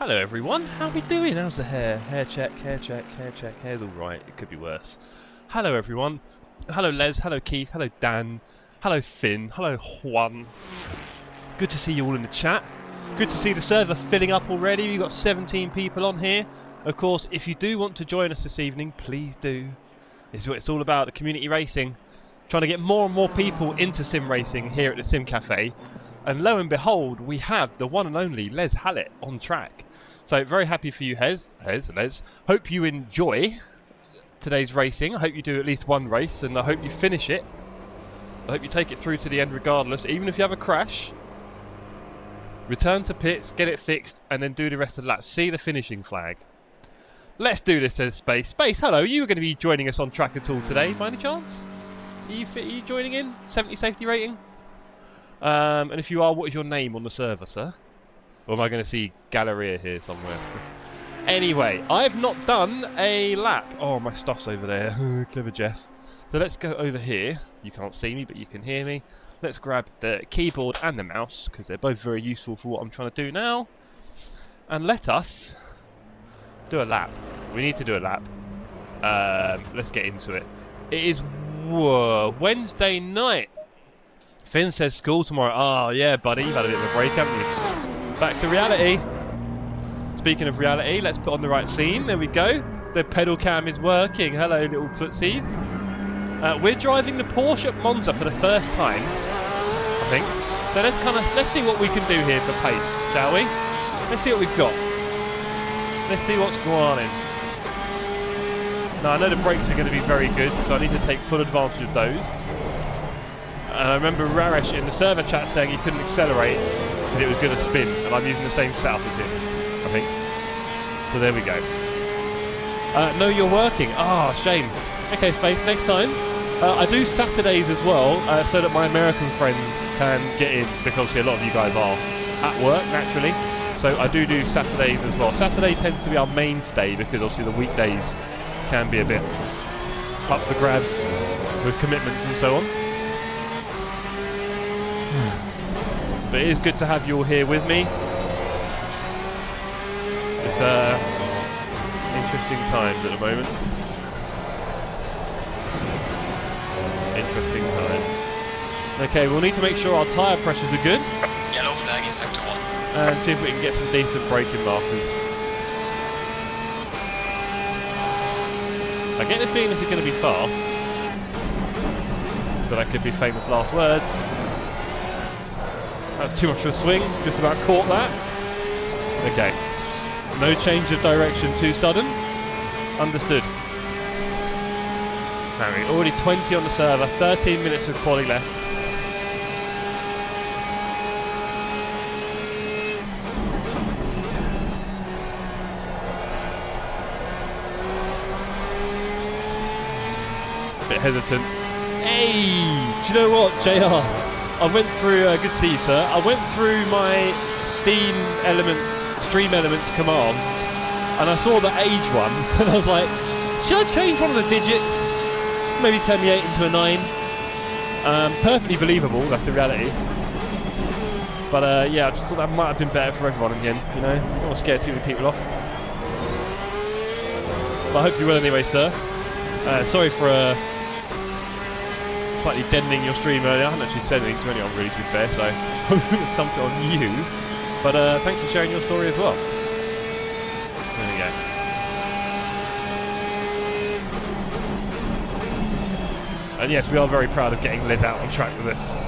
Hello everyone, how we doing? How's the hair? Hair check, hair check, hair check, hair's alright, it could be worse. Hello everyone, hello Les, hello Keith, hello Dan, hello Finn, hello Juan. Good to see you all in the chat. Good to see the server filling up already, we've got 17 people on here. Of course, if you do want to join us this evening, please do. This is what it's all about, the community racing. Trying to get more and more people into sim racing here at the Sim Cafe. And lo and behold, we have the one and only Les Hallett on track. So very happy for you, Les. Hope you enjoy today's racing. I hope you do at least one race, and I hope you finish it. I hope you take it through to the end regardless, even if you have a crash. Return to pits, get it fixed, and then do the rest of the lap. See the finishing flag. Let's do this, says Space. Space, hello. Are you going to be joining us on track at all today, by any chance? Are you joining in? 70 safety rating? And if you are, what is your name on the server, sir? Or am I going to see Galleria here somewhere? Anyway, I've not done a lap. Oh, my stuff's over there. Clever Jeff. So let's go over here. You can't see me, but you can hear me. Let's grab the keyboard and the mouse, because they're both very useful for what I'm trying to do now. And let us do a lap. We need to do a lap. Let's get into it. It is Wednesday night. Finn says school tomorrow. Oh, yeah, buddy. You've had a bit of a break, haven't you? Back to reality. Speaking of reality, let's put on the right scene. There we go. The pedal cam is working. Hello, little footsies. We're driving the Porsche at Monza for the first time, I think. So let's see what we can do here for pace, shall we? Let's see what we've got. Let's see what's going on in. Now, I know the brakes are going to be very good, so I need to take full advantage of those. And I remember Raresh in the server chat saying he couldn't accelerate because it was going to spin, and I'm using the same setup as him, I think. So there we go. No, you're working. Ah, shame. Okay, Space, next time. I do Saturdays as well, so that my American friends can get in, because obviously a lot of you guys are at work, naturally. So I do Saturdays as well. Saturday tends to be our mainstay, because obviously the weekdays can be a bit up for grabs with commitments and so on. But it is good to have you all here with me. It's interesting times at the moment. Interesting times. Okay, we'll need to make sure our tyre pressures are good. Yellow flag in sector 1. And see if we can get some decent braking markers. I get the feeling this is going to be fast. But that could be famous last words. That's too much of a swing, just about caught that. Okay. No change of direction too sudden. Understood. Now we're already 20 on the server, 13 minutes of quali left. A bit hesitant. Hey! Do you know what, JR? I went through, good to see you, sir. I went through my Stream Elements commands, and I saw the age one, and I was like, should I change one of the digits? Maybe turn the 8 into a 9. Perfectly believable, that's the reality. But yeah, I just thought that might have been better for everyone in the end, you know? I don't want to scare too many people off. But I hope you're well anyway, sir. Sorry for slightly deadening your stream earlier. I haven't actually said anything to anyone really, to be fair, so I haven't dumped it on you. But thanks for sharing your story as well. There we go. And yes, we are very proud of getting Les out on track with us.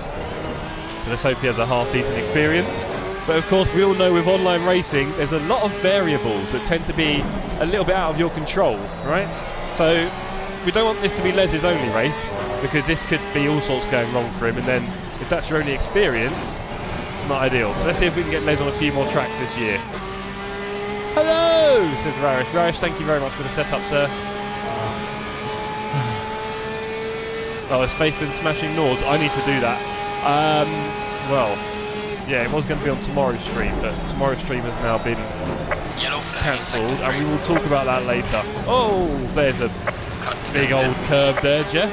So let's hope he has a half-decent experience. But of course, we all know with online racing, there's a lot of variables that tend to be a little bit out of your control, right? So we don't want this to be Les's only race, because this could be all sorts going wrong for him, and then if that's your only experience, not ideal. So let's see if we can get Les on a few more tracks this year. Hello, says Raresh. Raresh, thank you very much for the setup, sir. Oh, has Space been smashing Nords? I need to do that. Well, yeah, it was going to be on tomorrow's stream, but tomorrow's stream has now been cancelled, and we will talk about that later. Oh, there's a big old curb there, Jeff.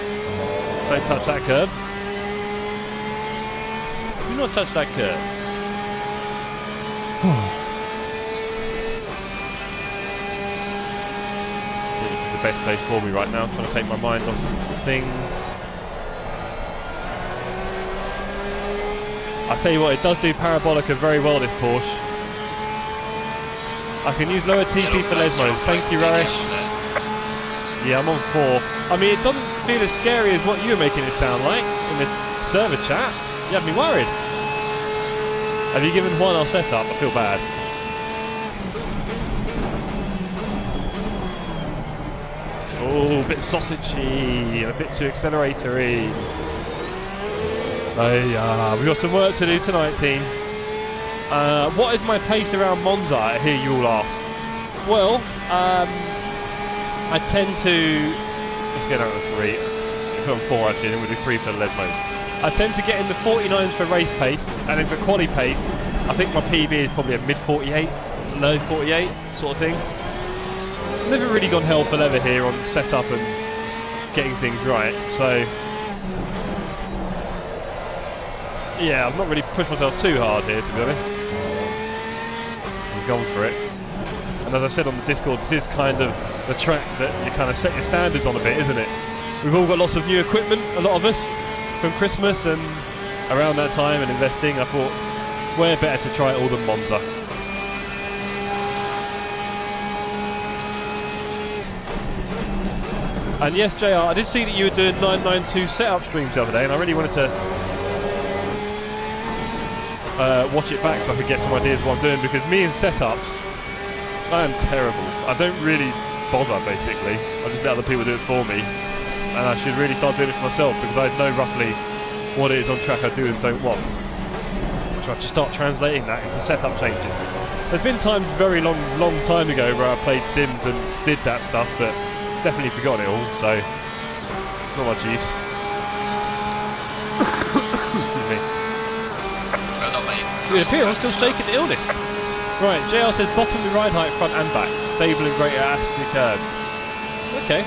Don't touch that curb. Do not touch that curb. best place for me right now. I'm trying to take my mind off things. I tell you what, it does do parabolica very well, this Porsche. I can use lower TC for Lesmos. Thank you, Raresh. Yeah, I'm on 4. I mean, it doesn't feel as scary as what you were making it sound like in the server chat. You had me worried. Have you given Juan our setup? I feel bad. Oh, a bit sausagey and a bit too acceleratory. We've got some work to do tonight, team. What is my pace around Monza? I hear you all ask. Well, I tend to... Let's get out of 3. We've got 4 actually, then we'll do 3 for the lead mode. I tend to get in the 49s for race pace, and then for quali pace, I think my PB is probably a mid 48, low 48 sort of thing. Never really gone hell for leather here on setup and getting things right, so yeah, I've not really pushed myself too hard here, to be honest. I've gone for it. And as I said on the Discord, this is kind of the track that you kind of set your standards on a bit, isn't it? We've all got lots of new equipment, a lot of us, from Christmas and around that time and investing. I thought, where better to try it all than Monza? And yes, JR, I did see that you were doing 992 setup streams the other day, and I really wanted to watch it back so I could get some ideas of what I'm doing, because me and setups, I am terrible. I don't really bother, basically. I just let other people do it for me, and I should really start doing it for myself, because I know roughly what it is on track I do and don't want. So I have to start translating that into setup changes. There's been times very long time ago where I played Sims and did that stuff, but definitely forgotten it all, so not much use. Excuse me. It appears I'm still shaking the illness. Right, JR says bottom with ride height, front and back, stable and greater aspect curves. Okay.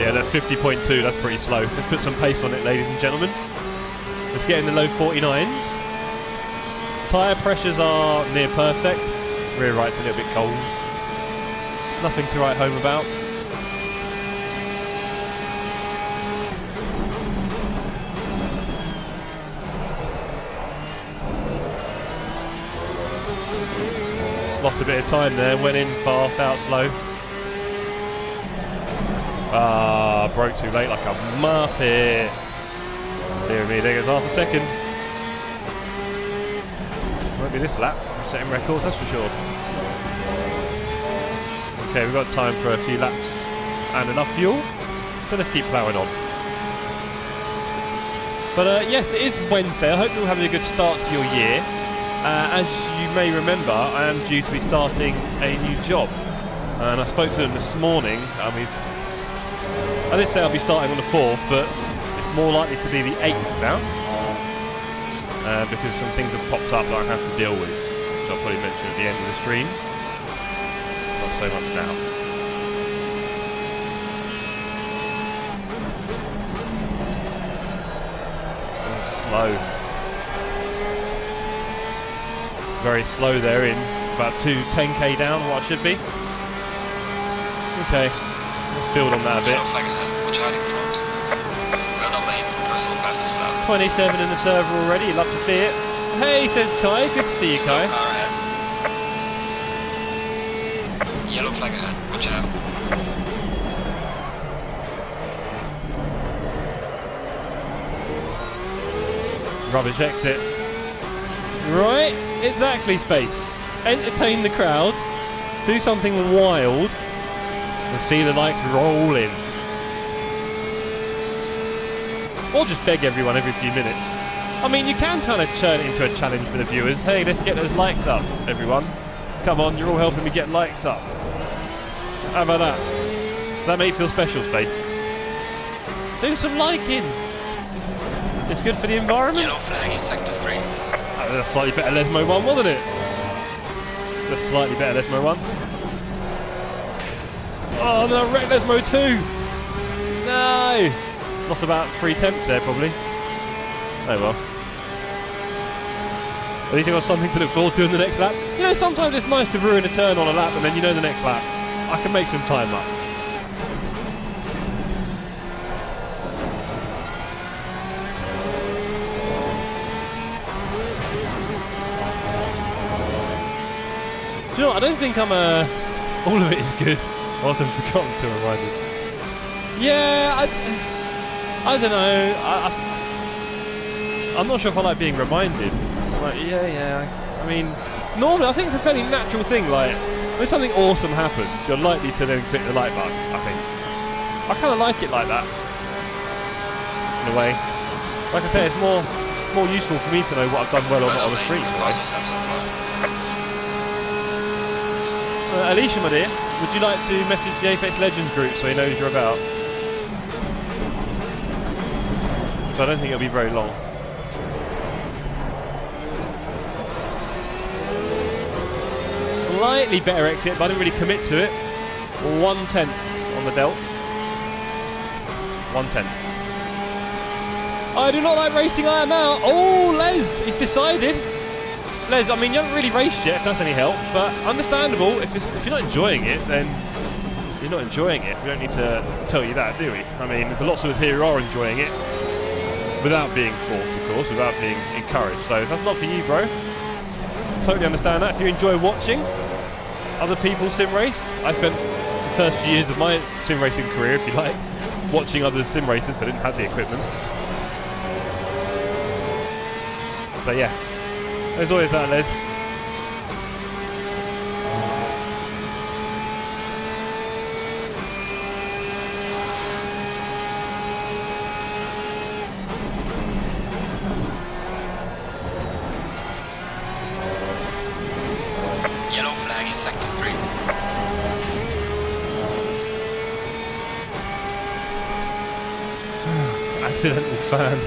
Yeah, that 50.2, that's pretty slow. Let's put some pace on it, ladies and gentlemen. Let's get in the low 49s. Tyre pressures are near perfect. Rear right's a little bit cold. Nothing to write home about. Lost a bit of time there, went in fast, out slow. Broke too late like a muppet. Dear me, there goes half a second. Won't be this lap. I'm setting records, that's for sure. Okay, we've got time for a few laps and enough fuel, so let's keep ploughing on. But yes, it is Wednesday. I hope you're all having a good start to your year. As you may remember, I am due to be starting a new job, and I spoke to them this morning, and I did say I'll be starting on the 4th, but it's more likely to be the 8th now, because some things have popped up that I have to deal with, which I'll probably mention at the end of the stream. Not so much now. Slow. Very slow there, in about 10k down what I should be. Okay, let's build on that a bit. 27 in the server already, love to see it. Hey, says Kai, good to see you, Kai. Yellow flag ahead, watch out. Rubbish exit. Right, exactly, Space. Entertain the crowds, do something wild, and see the likes roll in. Or just beg everyone every few minutes. I mean, you can kind of turn it into a challenge for the viewers. Hey, let's get those likes up, everyone. Come on, you're all helping me get likes up. How about that? Does that make you feel special, Space? Do some liking. It's good for the environment. Yellow flag in sector 3. That was a slightly better Lesmo 1, wasn't it? Just slightly better Lesmo 1. Oh no, wreck Lesmo 2! No! Lost about 3 tenths there, probably. Oh well. At least you've got something to look forward to in the next lap. You know, sometimes it's nice to ruin a turn on a lap and then you know the next lap I can make some time up. Do you know what? I don't think I'm all of it is good. I've often forgotten to remind me. Yeah, I don't know. I'm not sure if I like being reminded. Like, yeah. I mean, normally I think it's a fairly natural thing. Like, when something awesome happens, you're likely to then click the like button. I think. I kind of like it like that. In a way. Like I say, it's more useful for me to know what I've done well or not on the street. Alicia, my dear, would you like to message the Apex Legends group so he knows you're about? So I don't think it'll be very long. Slightly better exit, but I didn't really commit to it. 1/10 on the Delt. 1/10. I do not like racing, I am out. Oh, Les, he's decided. Les, I mean, you haven't really raced yet, if that's any help, but understandable. If you're not enjoying it, then you're not enjoying it. We don't need to tell you that, do we? I mean, there's lots of us here who are enjoying it without being forced, of course, without being encouraged. So that's not for you, bro. Totally understand that. If you enjoy watching other people sim race, I spent the first few years of my sim racing career, if you like, watching other sim racers because I didn't have the equipment. So yeah. There's always that, Les. Yellow flag in sector 3. Accidental fan.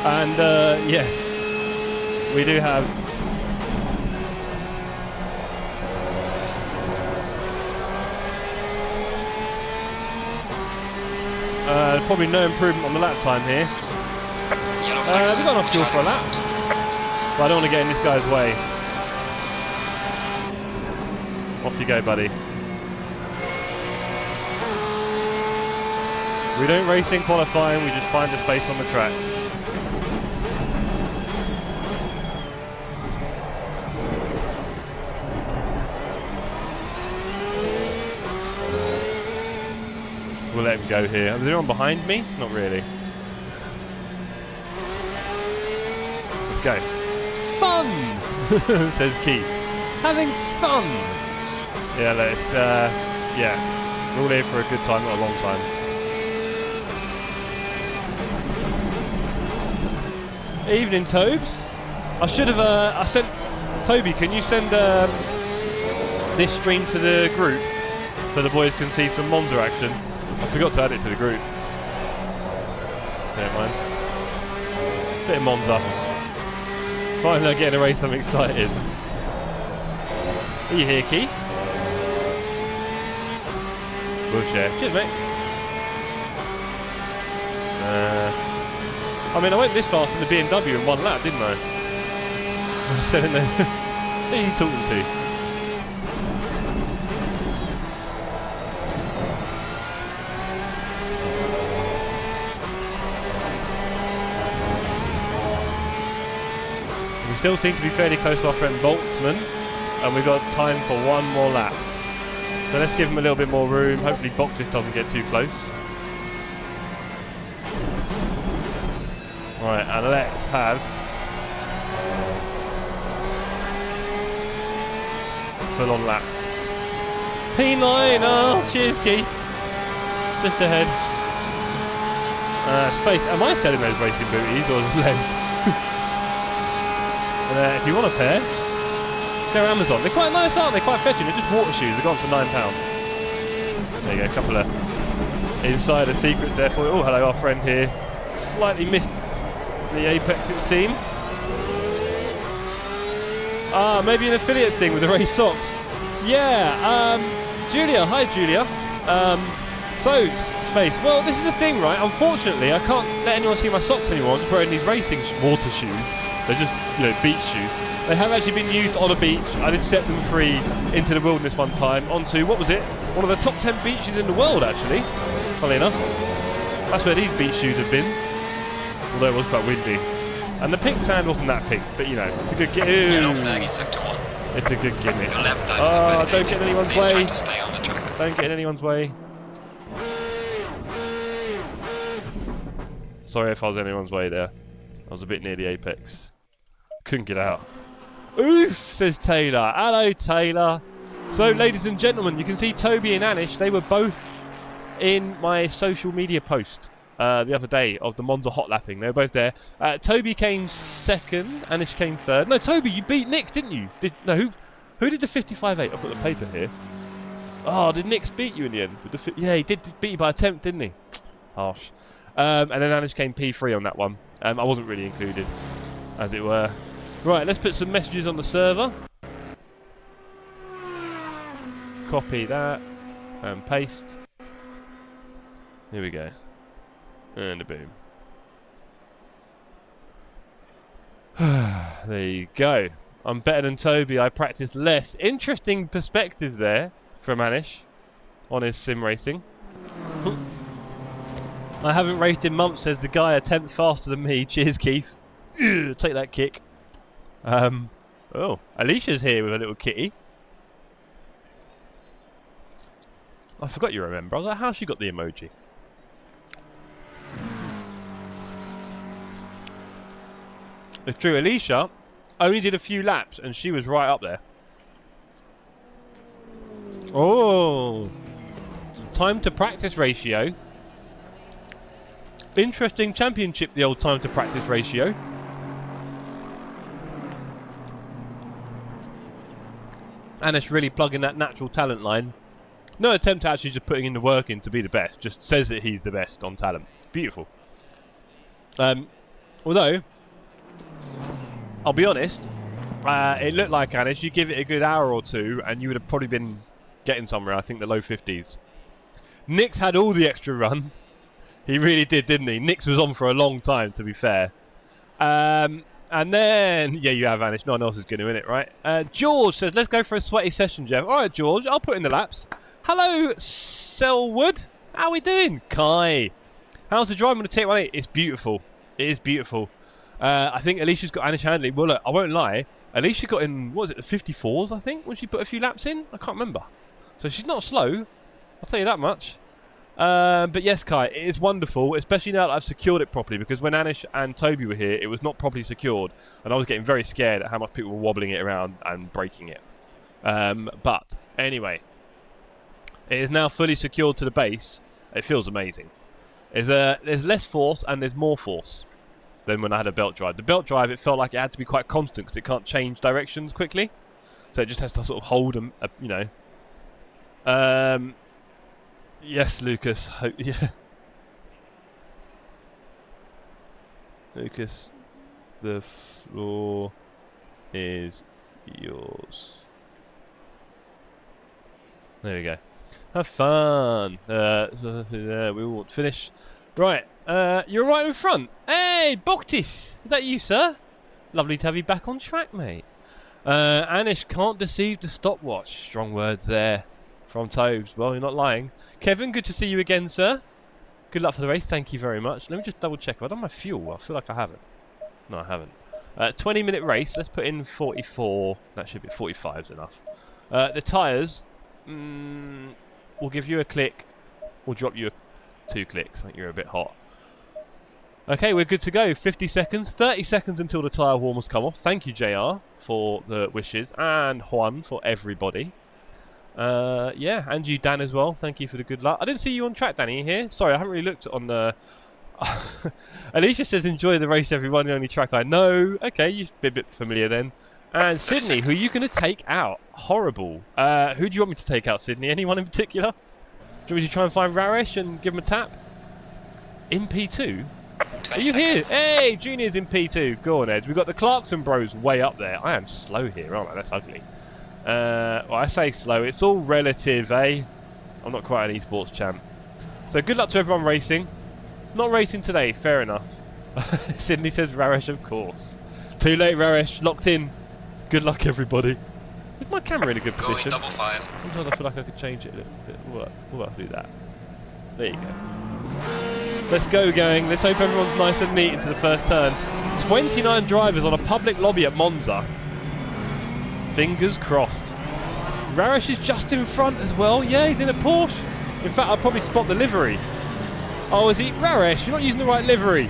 And yes, we do have probably no improvement on the lap time here. We've gone off fuel for a lap, but I don't want to get in this guy's way. Off you go, buddy. We don't race in qualifying, we just find a space on the track. We'll let him go here. Is there anyone behind me? Not really. Let's go. Fun! Says Keith. Having fun! Yeah, let's, yeah. We're all here for a good time, not a long time. Evening, Tobes. I should have, I sent... Toby, can you send this stream to the group so the boys can see some Monza action? I forgot to add it to the group. Never mind. Bit of Monza. Finally getting a race, I'm excited. Are you here, Keith? We'll share. Cheers, mate. I mean, I went this fast in the BMW in one lap, didn't I? I said in there. Who are you talking to? We still seem to be fairly close to our friend Boltzmann, and we've got time for one more lap. So let's give him a little bit more room. Hopefully Boctis doesn't get too close. Right, and let's have full on lap. P9, oh, cheers, Keith. Just ahead. Space, am I selling those racing booties or Les? And if you want a pair, they're Amazon. They're quite nice, aren't they? Quite fetching. They're just water shoes. They're gone for £9. There you go, a couple of insider secrets there for you. Oh, hello, our friend here. Slightly missed the Apex, it would seem. Ah, maybe an affiliate thing with the race socks. Yeah, Julia. Hi, Julia. So, Space, well, this is the thing, right? Unfortunately, I can't let anyone see my socks anymore. I'm just wearing these racing water shoes. They're just, you know, beach shoes. They have actually been used on a beach. I did set them free into the wilderness one time onto, what was it? One of the top 10 beaches in the world, actually. Funnily enough. That's where these beach shoes have been. Although it was quite windy. And the pink sand wasn't that pink, but you know, it's a good gimmick. Yellow flag in sector 1. It's a good gimmick. Your lap times Oh, are don't get in anyone's Please way. try to stay on the track. Don't get in anyone's way. Sorry if I was in anyone's way there. I was a bit near the apex. Couldn't get out. Oof, says Taylor. Hello, Taylor. So, ladies and gentlemen, you can see Toby and Anish. They were both in my social media post the other day of the Monza hot lapping. They were both there. Toby came second. Anish came third. No, Toby, you beat Nick, didn't you? Who did the 55.8? I've got the paper here. Oh, did Nick beat you in the end? Yeah, he did beat you by a tenth, didn't he? Harsh. And then Anish came P3 on that one. I wasn't really included, as it were. Right, let's put some messages on the server. Copy that and paste. Here we go. And a boom. There you go. I'm better than Toby. I practice less. Interesting perspective there from Anish on his sim racing. I haven't raced in months, says the guy a tenth faster than me. Cheers, Keith. Take that kick. Oh, Alicia's here with a little kitty. I forgot you remember. I was like, how's she got the emoji? It's true, Alicia only did a few laps and she was right up there. Oh, time to practice ratio. Interesting championship, the old time to practice ratio. Anish really plugging that natural talent line. No attempt at actually just putting in the work in to be the best. Just says that he's the best on talent. Beautiful. Although, I'll be honest, it looked like, Anish, you give it a good hour or two and you would have probably been getting somewhere, I think the low 50s. Nick's had all the extra run. He really did, didn't he? Nick's was on for a long time, to be fair. And then, yeah, you have, Anish. No one else is going to win it, right? George says, let's go for a sweaty session, Jeff. All right, George, I'll put in the laps. Hello, Selwood. How we doing? Kai. How's the driving on the TR8? It's beautiful. It is beautiful. I think Alicia's got Anish handling. Well, look, I won't lie. Alicia got in, what was it, the 54s, I think, when she put a few laps in? I can't remember. So she's not slow. I'll tell you that much. But yes, Kai, it is wonderful, especially now that I've secured it properly, because when Anish and Toby were here, it was not properly secured, and I was getting very scared at how much people were wobbling it around and breaking it. But anyway, it is now fully secured to the base. It feels amazing. There's less force and there's more force than when I had a belt drive. The belt drive, it felt like it had to be quite constant because it can't change directions quickly, so it just has to sort of hold them, you know. Yes, Lucas. Yeah. Lucas, the floor is yours. There we go. Have fun. We will finish. Right. You're right in front. Hey, Boktis. Is that you, sir? Lovely to have you back on track, mate. Anish can't deceive the stopwatch. Strong words there from Tobes. Well, you're not lying. Kevin, good to see you again, sir. Good luck for the race. Thank you very much. Let me just double check. Have I done my fuel? I feel like I haven't. No, I haven't. 20-minute race. Let's put in 44. That should be 45's enough. The tyres. We'll give you a click. We'll drop you 2 clicks. I think you're a bit hot. Okay, we're good to go. 50 seconds. 30 seconds until the tyre warmers come off. Thank you, JR, for the wishes. And Juan for everybody. Yeah, and you, Dan, as well. Thank you for the good luck. I didn't see you on track, Danny, here. Sorry, I haven't really looked on the... Alicia says, enjoy the race, everyone. The only track I know. Okay, you've been a bit familiar then. And Sydney, who are you going to take out? Horrible. Who do you want me to take out, Sydney? Anyone in particular? Do you want me to try and find Raresh and give him a tap? In P2? Are you here? Hey, Junior's in P2. Go on, Ed. We've got the Clarkson bros way up there. I am slow here, aren't I? That's ugly. Well, I say slow. It's all relative, eh? I'm not quite an esports champ. So good luck to everyone racing. Not racing today, fair enough. Sydney says Raresh, of course. Too late, Raresh. Locked in. Good luck, everybody. Is my camera in a good position? Going double file. Sometimes I feel like I could change it a little bit. We'll do that. There you go. Let's go, gang. Let's hope everyone's nice and neat into the first turn. 29 drivers on a public lobby at Monza. Fingers crossed. Raresh is just in front as well. Yeah, he's in a Porsche. In fact, I'll probably spot the livery. Oh, is he? Raresh, you're not using the right livery.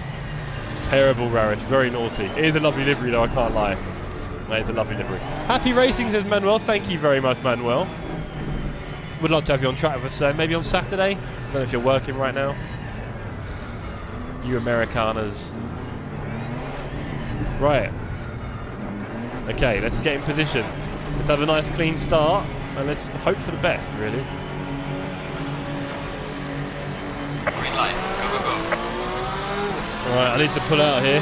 Terrible, Raresh. Very naughty. It is a lovely livery, though. I can't lie. That is a lovely livery. Happy racing, says Manuel. Thank you very much, Manuel. Would love to have you on track with us, maybe on Saturday. I don't know if you're working right now. You Americanas. Right. Okay, let's get in position. Let's have a nice clean start, and let's hope for the best, really. Green light. Go, go, go. Alright, I need to pull out here.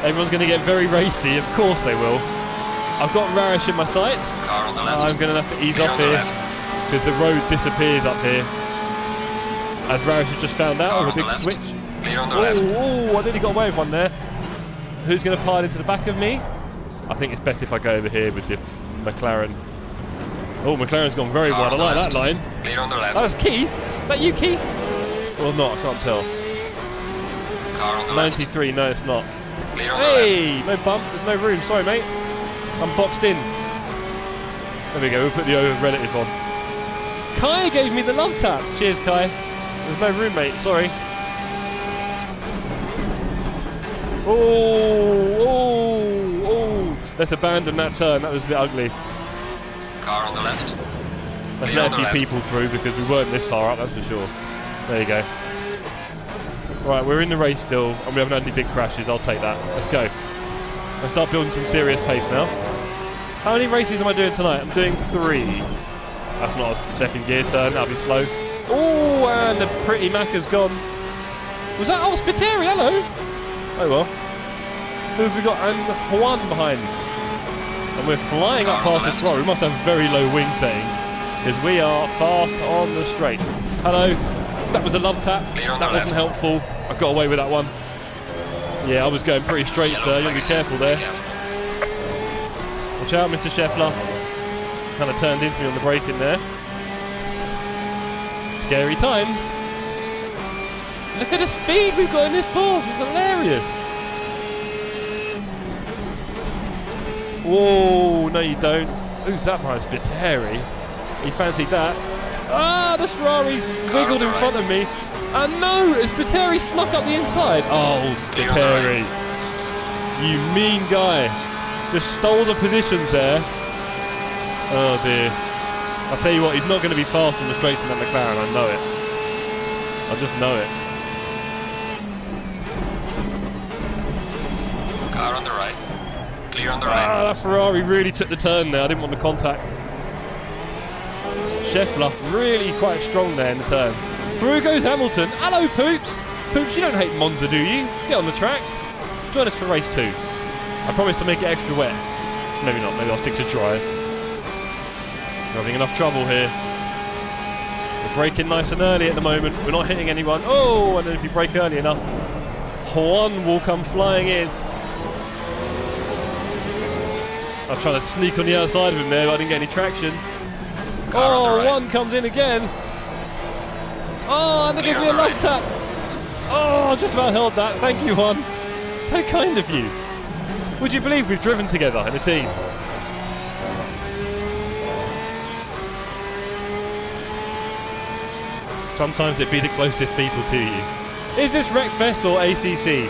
Everyone's going to get very racy. Of course they will. I've got Raresh in my sights. Car on the left. I'm going to have to ease Clear off on the here left. because the road disappears up here. As Raresh has just found out Car with a on the big left. switch. Clear on the left. Oh, I nearly got away with one there. Who's going to pile into the back of me? I think it's better if I go over here with the McLaren. Oh, McLaren's gone very Car wide. I on the like left. that line. Clear on the left. That was Keith. Is that you, Keith? Or not? I can't tell. Car on the left. 93. No, it's not. Clear on the left. Hey, no bump. There's no room. Sorry, mate. I'm boxed in. There we go. We'll put the over relative on. Kai gave me the love tap. Cheers, Kai. There's no room, mate. Sorry. Oh. Let's abandon that turn. That was a bit ugly. Car on the left. Let's Clear let on a the few left. people through because we weren't this far up, that's for sure. There you go. Right, we're in the race still, and we haven't had any big crashes. I'll take that. Let's go. Let's start building some serious pace now. How many races am I doing tonight? I'm doing 3. That's not a second gear turn. That'll be slow. Oh, and the pretty Macca's gone. Was that? Oh, Spiteri, hello. Oh, well. Who have we got? And Juan behind. And we're flying up past the throttle. We must have very low wing setting because we are fast on the straight. Hello. That was a love tap. That wasn't helpful. I got away with that one. Yeah, I was going pretty straight, sir. You'll be careful there. Watch out, Mr. Scheffler. Kind of turned into me on the braking there. Scary times. Look at the speed we've got in this Porsche. It's hilarious. Whoa, no you don't. Who's that behind? Spiteri. You fancied that? Ah, the Ferrari's wiggled in front of me. And no, Spiteri snuck up the inside. Oh, Spiteri. You mean guy. Just stole the positions there. Oh dear. I'll tell you what, he's not going to be fast on the straights in that McLaren. I know it. I just know it. Car on the right. Clear on the right. Ah, that Ferrari really took the turn there. I didn't want the contact. Scheffler really quite strong there in the turn. Through goes Hamilton. Hello, Poops. Poops, you don't hate Monza, do you? Get on the track. Join us for race 2. I promise to make it extra wet. Maybe not. Maybe I'll stick to dry. We're having enough trouble here. We're braking nice and early at the moment. We're not hitting anyone. Oh, and then if you brake early enough, Juan will come flying in. I was trying to sneak on the outside of him there, but I didn't get any traction. Oh, Juan comes in again. Oh, and they give me a love tap. Oh, just about held that. Thank you, Juan. So kind of you. Would you believe we've driven together in a team? Sometimes it'd be the closest people to you. Is this Wreckfest or ACC?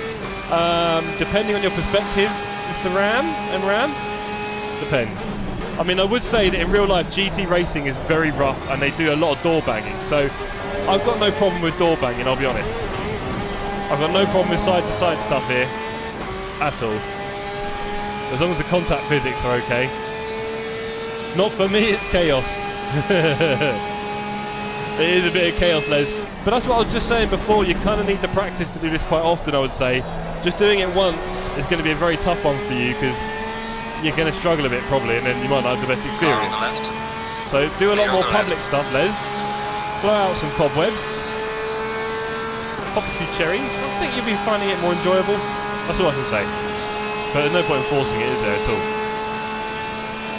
Depending on your perspective, Mr. Ram and Ram. Depends. I mean, I would say that in real life, GT racing is very rough and they do a lot of door banging. So I've got no problem with door banging, I'll be honest. I've got no problem with side-to-side stuff here at all. As long as the contact physics are okay. Not for me, it's chaos. It is a bit of chaos, Les. But that's what I was just saying before. You kind of need to practice to do this quite often, I would say. Just doing it once is going to be a very tough one for you because you're going to struggle a bit probably, and then you might not have the best experience. So do a lot more public stuff, Les. Blow out some cobwebs. pop a few cherries. I think you'll be finding it more enjoyable. That's all I can say. But there's no point in forcing it, is there, at all?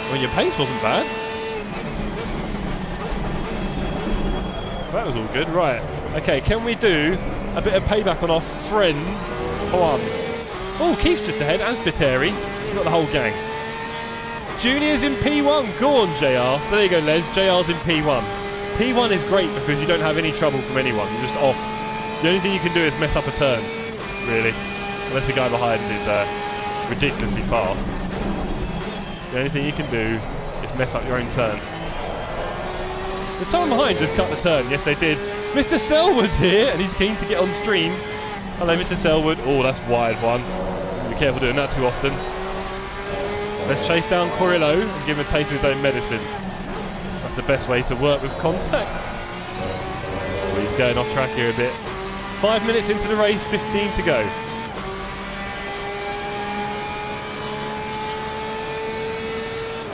I mean, your pace wasn't bad. That was all good. Right. Okay, can we do a bit of payback on our friend Juan? Oh, Keith's just ahead, and Spiteri. We've got the whole gang. Junior's in P1. Go on, JR. So there you go, Les. JR's in P1. P1 is great because you don't have any trouble from anyone. You're just off. The only thing you can do is mess up a turn, really. Unless the guy behind is ridiculously far. The only thing you can do is mess up your own turn. Did someone behind just cut the turn? Yes, they did. Mr. Selwood's here, and he's keen to get on stream. Hello, Mr. Selwood. Oh, that's a wide one. Be careful doing that too often. Let's chase down Corillo and give him a taste of his own medicine. That's the best way to work with contact. Oh, he's going off track here a bit. 5 minutes into the race, 15 to go.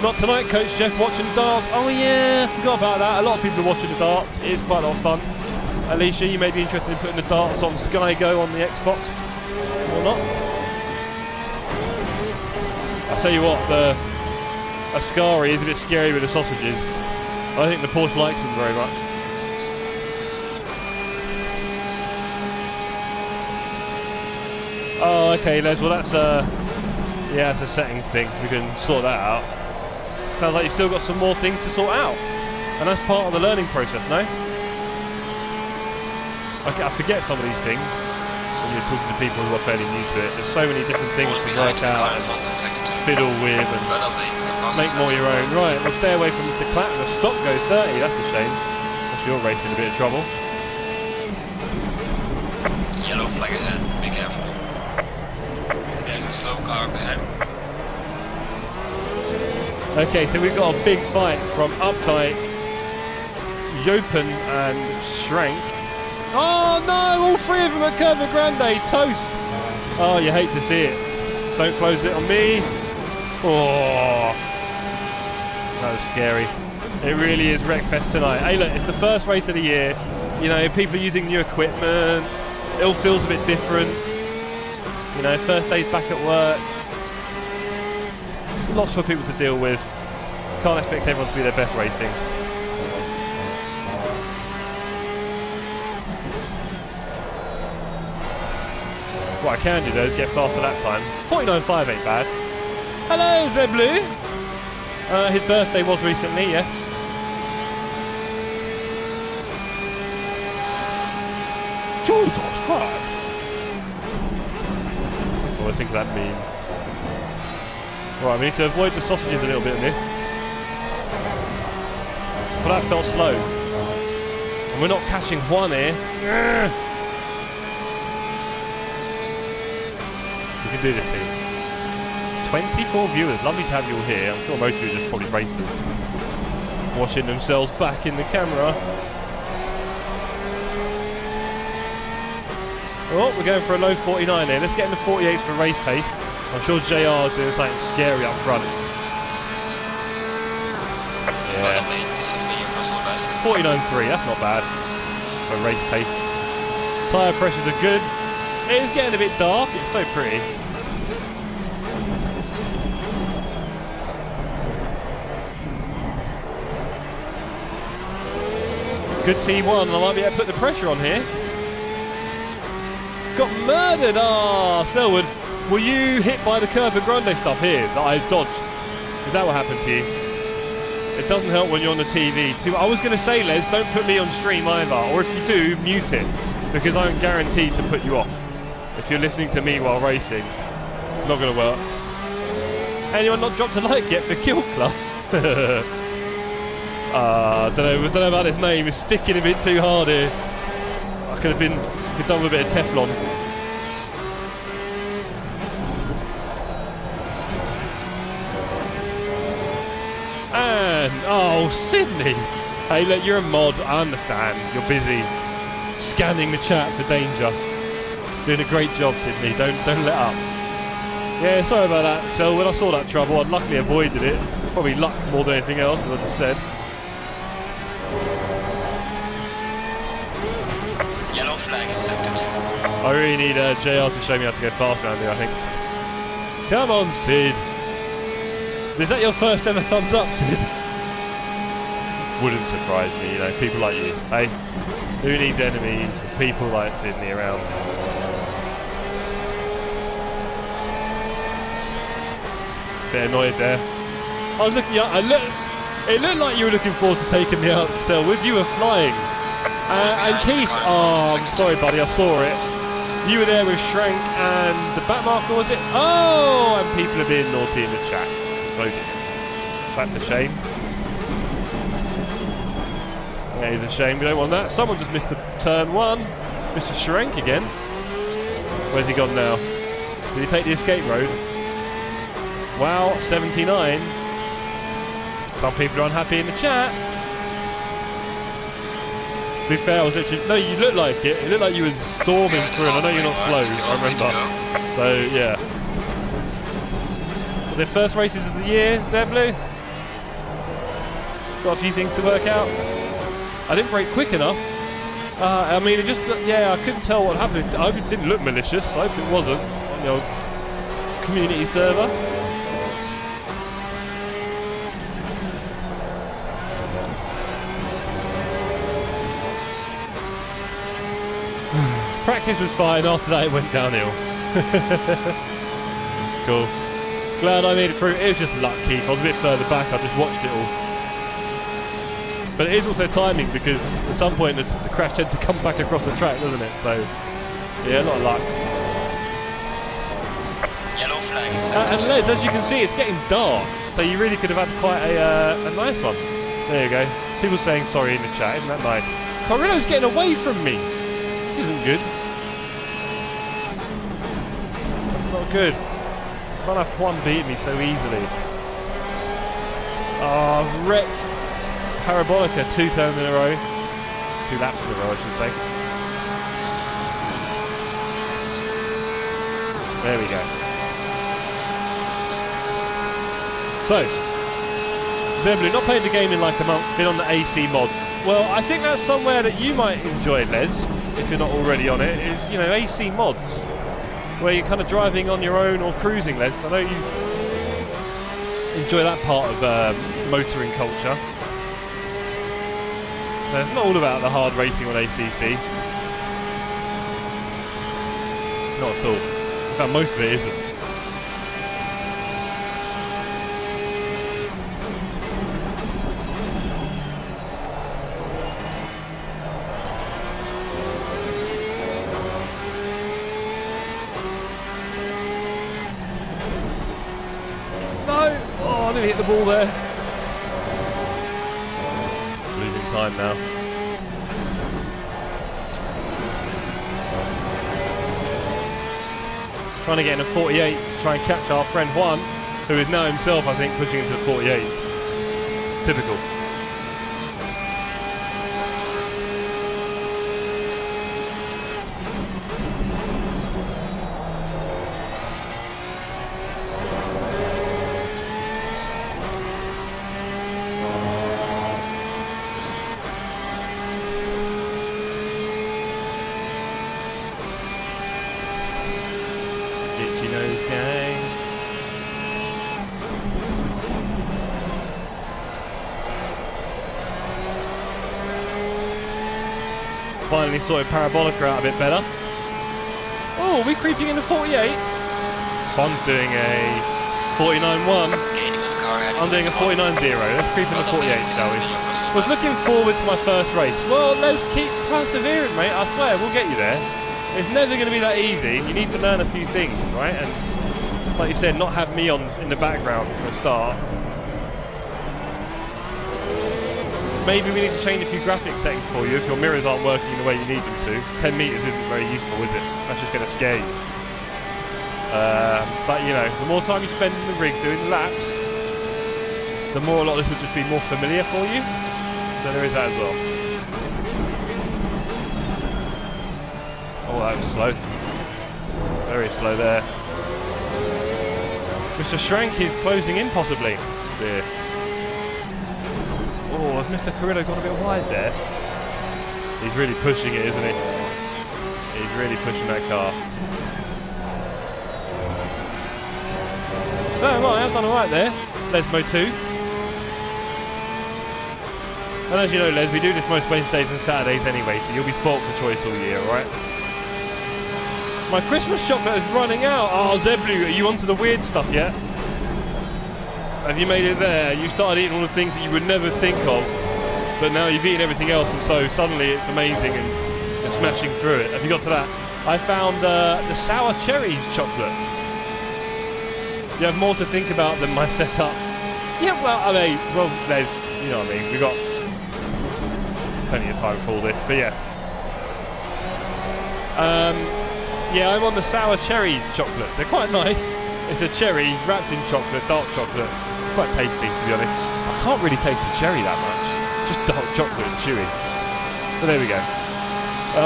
Not tonight, Coach Jeff, watching the darts. Oh yeah, forgot about that. A lot of people are watching the darts. It is quite a lot of fun. Alicia, you may be interested in putting the darts on Sky Go on the Xbox, or not? I'll tell you what, the Ascari is a bit scary with the sausages. I think the Porsche likes them very much. Oh, okay, Les. Well, that's yeah, it's a settings thing. We can sort that out. Sounds like you've still got some more things to sort out, and that's part of the learning process, no? I forget some of these things when you're talking to people who are fairly new to it. There's so many different things to work out, fiddle with, and make more your own. Right, we'll stay away from the clap. The stock goes 30. That's a shame. That's your race in a bit of trouble. Yellow flag ahead. Be careful. There's a slow car behind. Okay, so we've got a big fight from Updike, Jopen and Schrank. Oh no, all three of them at Curva Grande, toast. Oh, you hate to see it. Don't close it on me. Oh, that was scary. It really is Wreckfest tonight. Hey look, it's the first race of the year. You know, people are using new equipment. It all feels a bit different. You know, first day's back at work. Lots for people to deal with. Can't expect everyone to be their best racing. What I can do though is get faster that time. 49.5 ain't bad. Hello, Zeblu. His birthday was recently, yes. Jesus Christ. What do I think of that meme? Right, we need to avoid the sausages a little bit in this. But that felt slow. And we're not catching one here. We can do this thing. 24 viewers. Lovely to have you all here. I'm sure most of you are just probably racers. Watching themselves back in the camera. Oh, we're going for a low 49 here. Let's get in the 48s for race pace. I'm sure JR is doing something scary up front. Yeah. 49.3, that's not bad for race pace. Tyre pressures are good. It is getting a bit dark, it's so pretty. Good T1, and I might be able to put the pressure on here. Got murdered! Ah, Selwood. Were you hit by the Curva Grande stuff here that I dodged? Is that what happened to you? It doesn't help when you're on the TV. I was going to say, Les, don't put me on stream either. Or if you do, mute it. Because I'm guaranteed to put you off. If you're listening to me while racing. Not going to work. Anyone not dropped a like yet for Kill Club? Don't know about his name. It's sticking a bit too hard here. I could have done with a bit of Teflon. And, oh, Sydney. Hey, look, you're a mod. I understand. You're busy scanning the chat for danger. Doing a great job, Sydney. Don't let up. Yeah, sorry about that. So when I saw that trouble, I luckily avoided it. Probably luck more than anything else, as I just said. flag in sector 2. I really need JR to show me how to go fast around here, I think. Come on, Sid. Is that your first ever thumbs up, Sid? Wouldn't surprise me, you know, people like you. Hey, who needs enemies? People like Sydney around. Bit annoyed there. I was looking at, it looked like you were looking forward to taking me out to sell with you were flying. And Keith, oh, I'm sorry buddy, I saw it. You were there with Shrank and the Batmarker, was it? Oh, and people are being naughty in the chat. That's a shame. Yeah, it's a shame, we don't want that. Someone just missed the turn 1. Mr. Shrank again. Where's he gone now? Did he take the escape road? Wow, 79. Some people are unhappy in the chat. To be fair, I was literally... No, you look like it. It looked like you were storming through, and I know you're not slow, I remember. So, yeah. Was it first races of the year, there, Blue? Got a few things to work out. I didn't brake quick enough. I mean, it just... Yeah, I couldn't tell what happened. I hope it didn't look malicious. I hope it wasn't. On the old community server. Practice was fine, after that it went downhill. Cool. Glad I made it through. It was just luck, Keith. I was a bit further back, I just watched it all. But it is also timing, because at some point the crash tends to come back across the track, doesn't it? So, yeah, a lot of luck. Yellow flag in And Les, as you can see, it's getting dark. So you really could have had quite a nice one. There you go. People saying sorry in the chat, isn't that nice? Carrillo's getting away from me. This isn't good. Not good. Can't have Juan beat me so easily. Oh, I've wrecked Parabolica 2 turns in a row. 2 laps in a row, I should say. There we go. So, Zeblu, not played the game in like a month, been on the AC mods. Well, I think that's somewhere that you might enjoy, Les, if you're not already on it, is, you know, AC mods. Where you're kind of driving on your own or cruising, Les. I know you enjoy that part of motoring culture. It's not all about the hard racing on ACC. Not at all. In fact, most of it isn't. Hit the ball there. Losing time now. Trying to get in a 48 to try and catch our friend Juan, who is now himself, I think, pushing into the 48. Typical. Finally sorted Parabolica out a bit better. Oh, we're creeping into 48. Fun doing a 49.1. I'm doing a 49.0. Let's creep into 48, shall we? Was looking forward to my first race. Well, let's keep persevering, mate. I swear, we'll get you there. It's never going to be that easy. You need to learn a few things, right? And like you said, not have me on in the background for a start. Maybe we need to change a few graphics settings for you if your mirrors aren't working the way you need them to. 10 meters isn't very useful, is it? That's just going to scare you. But, you know, the more time you spend in the rig doing the laps, the more a lot of this will just be more familiar for you. So there is that as well. Oh, that was slow. Very slow there. Mr. Shrank is closing in possibly. Dear. Oh, has Mr. Carrillo gone a bit wide there? He's really pushing it, isn't he? He's really pushing that car. So am I. I've done alright there. Lesmo 2. And as you know, Les, we do this most Wednesdays and Saturdays anyway, so you'll be spoilt for choice all year, alright? My Christmas chocolate is running out. Oh, Zeblu, are you onto the weird stuff yet? Have you made it there? You started eating all the things that you would never think of, but now you've eaten everything else, and so suddenly it's amazing and you're smashing through it. Have you got to that? I found the sour cherries chocolate. You have more to think about than my setup. Yeah, well, I mean, well, there's, you know what I mean. We've got plenty of time for all this, but yeah. Yeah, I'm on the sour cherry chocolate. They're quite nice. It's a cherry wrapped in chocolate, dark chocolate. Quite tasty, to be honest. I can't really taste the cherry that much. Just dark chocolate and chewy. But there we go.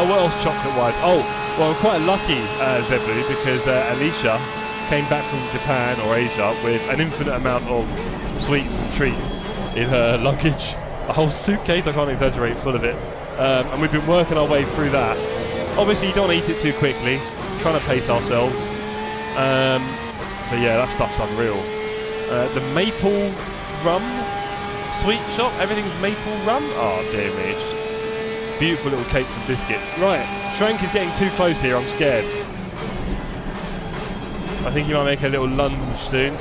What else chocolate-wise? Oh, well, I'm quite lucky, Zeblu, because Alicia came back from Japan or Asia with an infinite amount of sweets and treats in her luggage. A whole suitcase, I can't exaggerate, full of it. And we've been working our way through that. Obviously, you don't eat it too quickly. Trying to pace ourselves. But yeah, that stuff's unreal. The maple rum sweet shop. Everything's maple rum. Oh, dear me. It's just beautiful little cakes and biscuits. Right, Shrank is getting too close here. I'm scared. I think he might make a little lunge soon.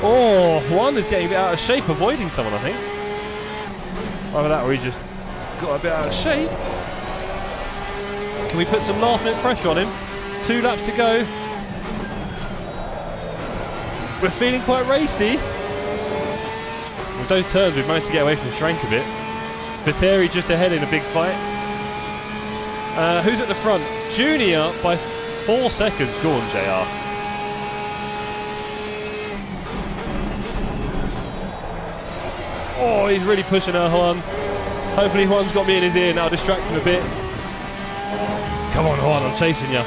Oh, Juan is getting a bit out of shape, avoiding someone, I think. Either that or he just got a bit out of shape. Can we put some last minute pressure on him? 2 laps to go. We're feeling quite racy. With those turns, we've managed to get away from Shrank a bit. Viteri just ahead in a big fight. Who's at the front? Junior by 4 seconds. Go on, JR. Oh, he's really pushing her, Juan. Hopefully Juan's got me in his ear now, distract him a bit. Come on, Juan, I'm chasing you.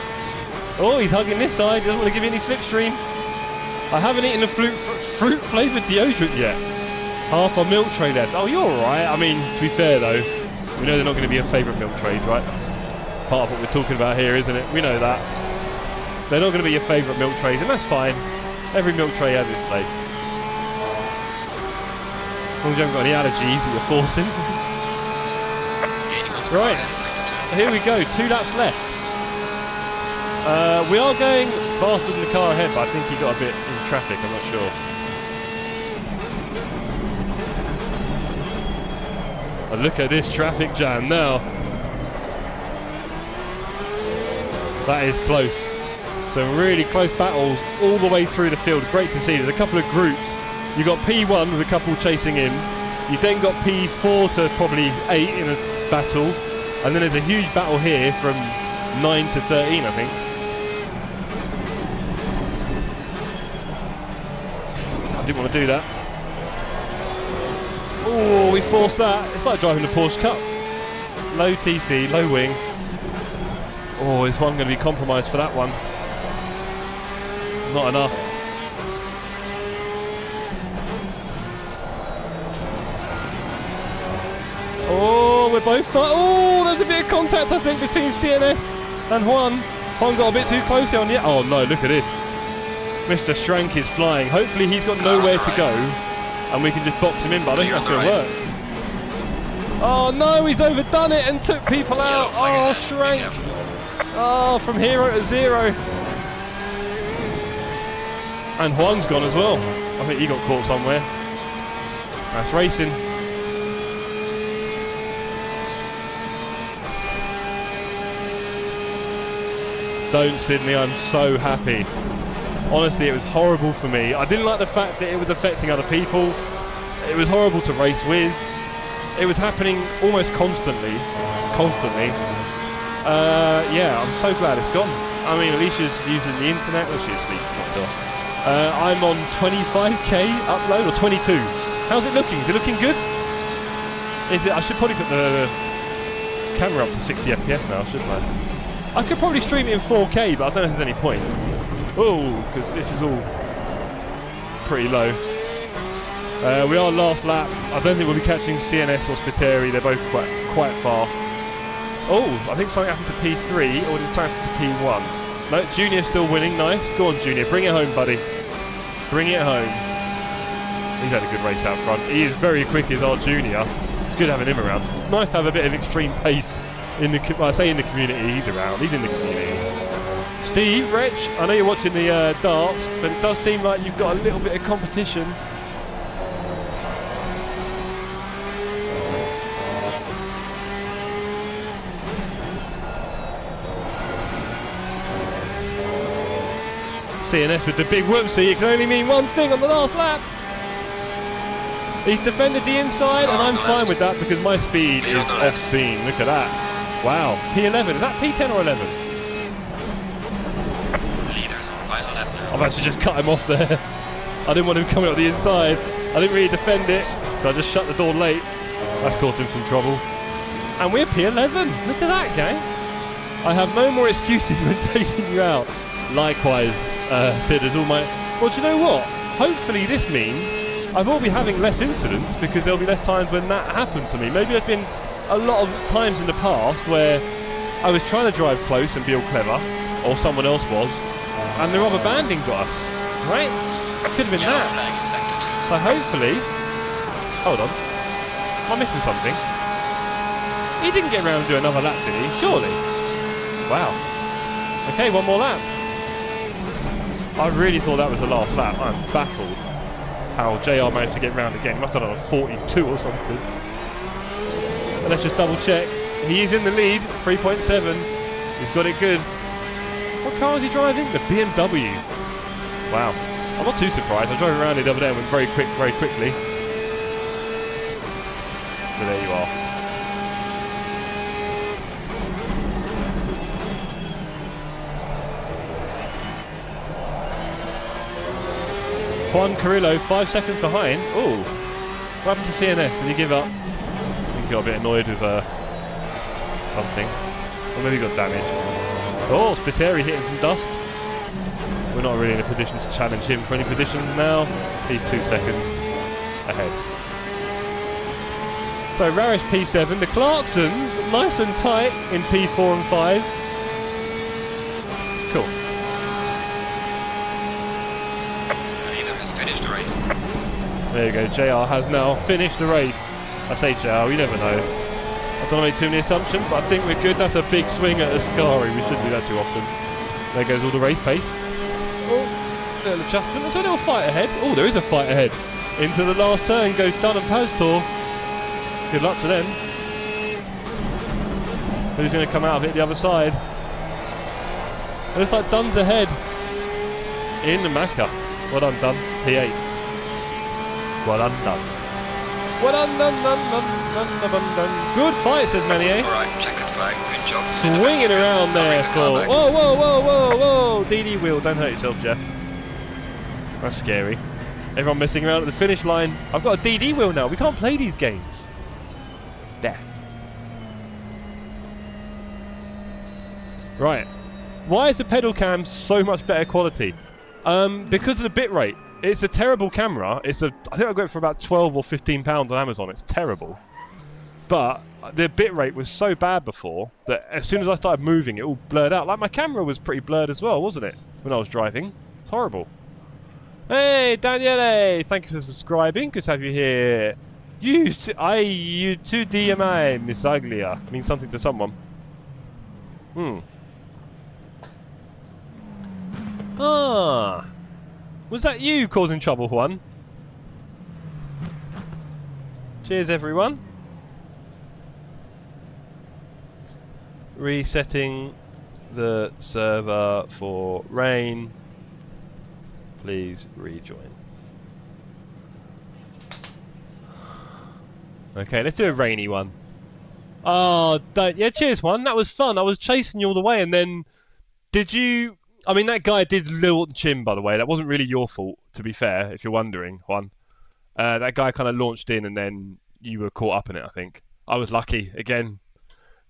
Oh, he's hugging this side. He doesn't want to give you any slipstream. I haven't eaten the fruit-flavoured deodorant yet. Half a milk tray left. Oh, you're alright. I mean, to be fair, though, we know they're not going to be your favourite milk trays, right? That's part of what we're talking about here, isn't it? We know that. They're not going to be your favourite milk trays, and that's fine. Every milk tray has its place. As long as you haven't got any allergies that you're forcing. Right, here we go, 2 laps left. We are going faster than the car ahead, but I think he got a bit in traffic, I'm not sure. And look at this traffic jam now. That is close. Some really close battles all the way through the field. Great to see. There's a couple of groups. You got P1 with a couple chasing in. You then got P4 to probably 8 in a battle. And then there's a huge battle here from 9 to 13, I think. I didn't want to do that. Oh, we forced that. It's like driving the Porsche Cup. Low TC, low wing. Oh, is one going to be compromised for that one? Not enough. Oh, we're both oh, there's a bit of contact, I think, between CNS and Juan. Juan got a bit too close here on the... Oh, no, look at this. Mr. Shrank is flying. Hopefully he's got nowhere to go and we can just box him in, but I don't think that's going to work. Oh, no, he's overdone it and took people out. Oh, Shrank. Oh, from hero to zero. And Juan's gone as well. I think he got caught somewhere. That's racing. Don't, Sydney, I'm so happy. Honestly, it was horrible for me. I didn't like the fact that it was affecting other people. It was horrible to race with. It was happening almost constantly. Yeah, I'm so glad it's gone. I mean, Alicia's using the internet. Well, she's asleep, not sure. I'm on 25k upload, or 22. How's it looking? Is it looking good? Is it? I should probably put the camera up to 60 FPS now, shouldn't I? I could probably stream it in 4K, but I don't know if there's any point. Oh, because this is all pretty low. We are last lap. I don't think we'll be catching CNS or Spiteri. They're both quite fast. Oh, I think something happened to P3, or did something happen to P1? No, Junior's still winning. Nice. Go on, Junior. Bring it home, buddy. Bring it home. He's had a good race out front. He is very quick as our Junior. It's good having him around. Nice to have a bit of extreme pace in the. Well, I say in the community. He's around. He's in the community. Steve, Rich, I know you're watching the darts, but it does seem like you've got a little bit of competition. CNS with the big whoopsie. It can only mean one thing on the last lap. He's defended the inside, and I'm fine with that because my speed is off-scene. Look at that. Wow. P11. Is that P10 or 11? Leaders on final lap. I've actually just cut him off there. I didn't want him coming up the inside. I didn't really defend it, so I just shut the door late. That's caused him some trouble. And we're P11. Look at that, gang. I have no more excuses when taking you out. Likewise, Sid is all my... Well, do you know what? Hopefully this means I will be having less incidents because there'll be less times when that happened to me. Maybe there's been a lot of times in the past where I was trying to drive close and be all clever, or someone else was, and the rubber banding got us, right? Could have been that. Flag in sector 2. So hopefully... Hold on. Am I missing something? He didn't get around to do another lap, did he? Surely. Wow. Okay, one more lap. I really thought that was the last lap. I'm baffled how JR managed to get round again. He must have done a 42 or something. But let's just double check. He is in the lead, 3.7. He's got it good. What car is he driving? The BMW. Wow. I'm not too surprised. I drove around it the other day and went very quickly. So there you are. Juan Carrillo, 5 seconds behind. Oh, what happened to CNF? Did he give up? I think he got a bit annoyed with something. Or maybe he got damaged. Oh, Spiteri hitting some dust. We're not really in a position to challenge him for any positions now. He's 2 seconds ahead. So Rarish P7, the Clarksons nice and tight in P4 and 5. Cool. Finished the race. There you go, JR has now finished the race. I say JR, you never know. I don't want to make too many assumptions, but I think we're good. That's a big swing at Ascari. We shouldn't do that too often. There goes all the race pace. Oh, little adjustment. There's a little fight ahead. Oh, there is a fight ahead. Into the last turn goes Dunn and Pastor. Good luck to them. Who's going to come out of it the other side? It looks like Dunn's ahead. In the Macca. Well done, Dunn. P8. Well done, Dunn. Well done, done. Good fight, says Manier. Alright, checkered flag. Good job. Swinging around there for... Whoa. DD wheel. Don't hurt yourself, Jeff. That's scary. Everyone messing around at the finish line. I've got a DD wheel now. We can't play these games. Death. Right. Why is the pedal cam so much better quality? Because of the bitrate. It's a terrible camera. I think I got it for about £12 or £15 on Amazon. It's terrible. But the bitrate was so bad before that as soon as I started moving, it all blurred out. Like my camera was pretty blurred as well, wasn't it? When I was driving. It's horrible. Hey, Daniele! Thank you for subscribing. Good to have you here. You 2DMI, Misaglia. Means something to someone. Ah. Was that you causing trouble, Juan? Cheers, everyone. Resetting the server for rain. Please rejoin. Okay, let's do a rainy one. Oh, yeah, cheers, Juan. That was fun. I was chasing you all the way, and then... Did you... I mean, that guy did launch in, by the way. That wasn't really your fault, to be fair, if you're wondering, Juan. That guy kind of launched in, and then you were caught up in it, I think. I was lucky, again.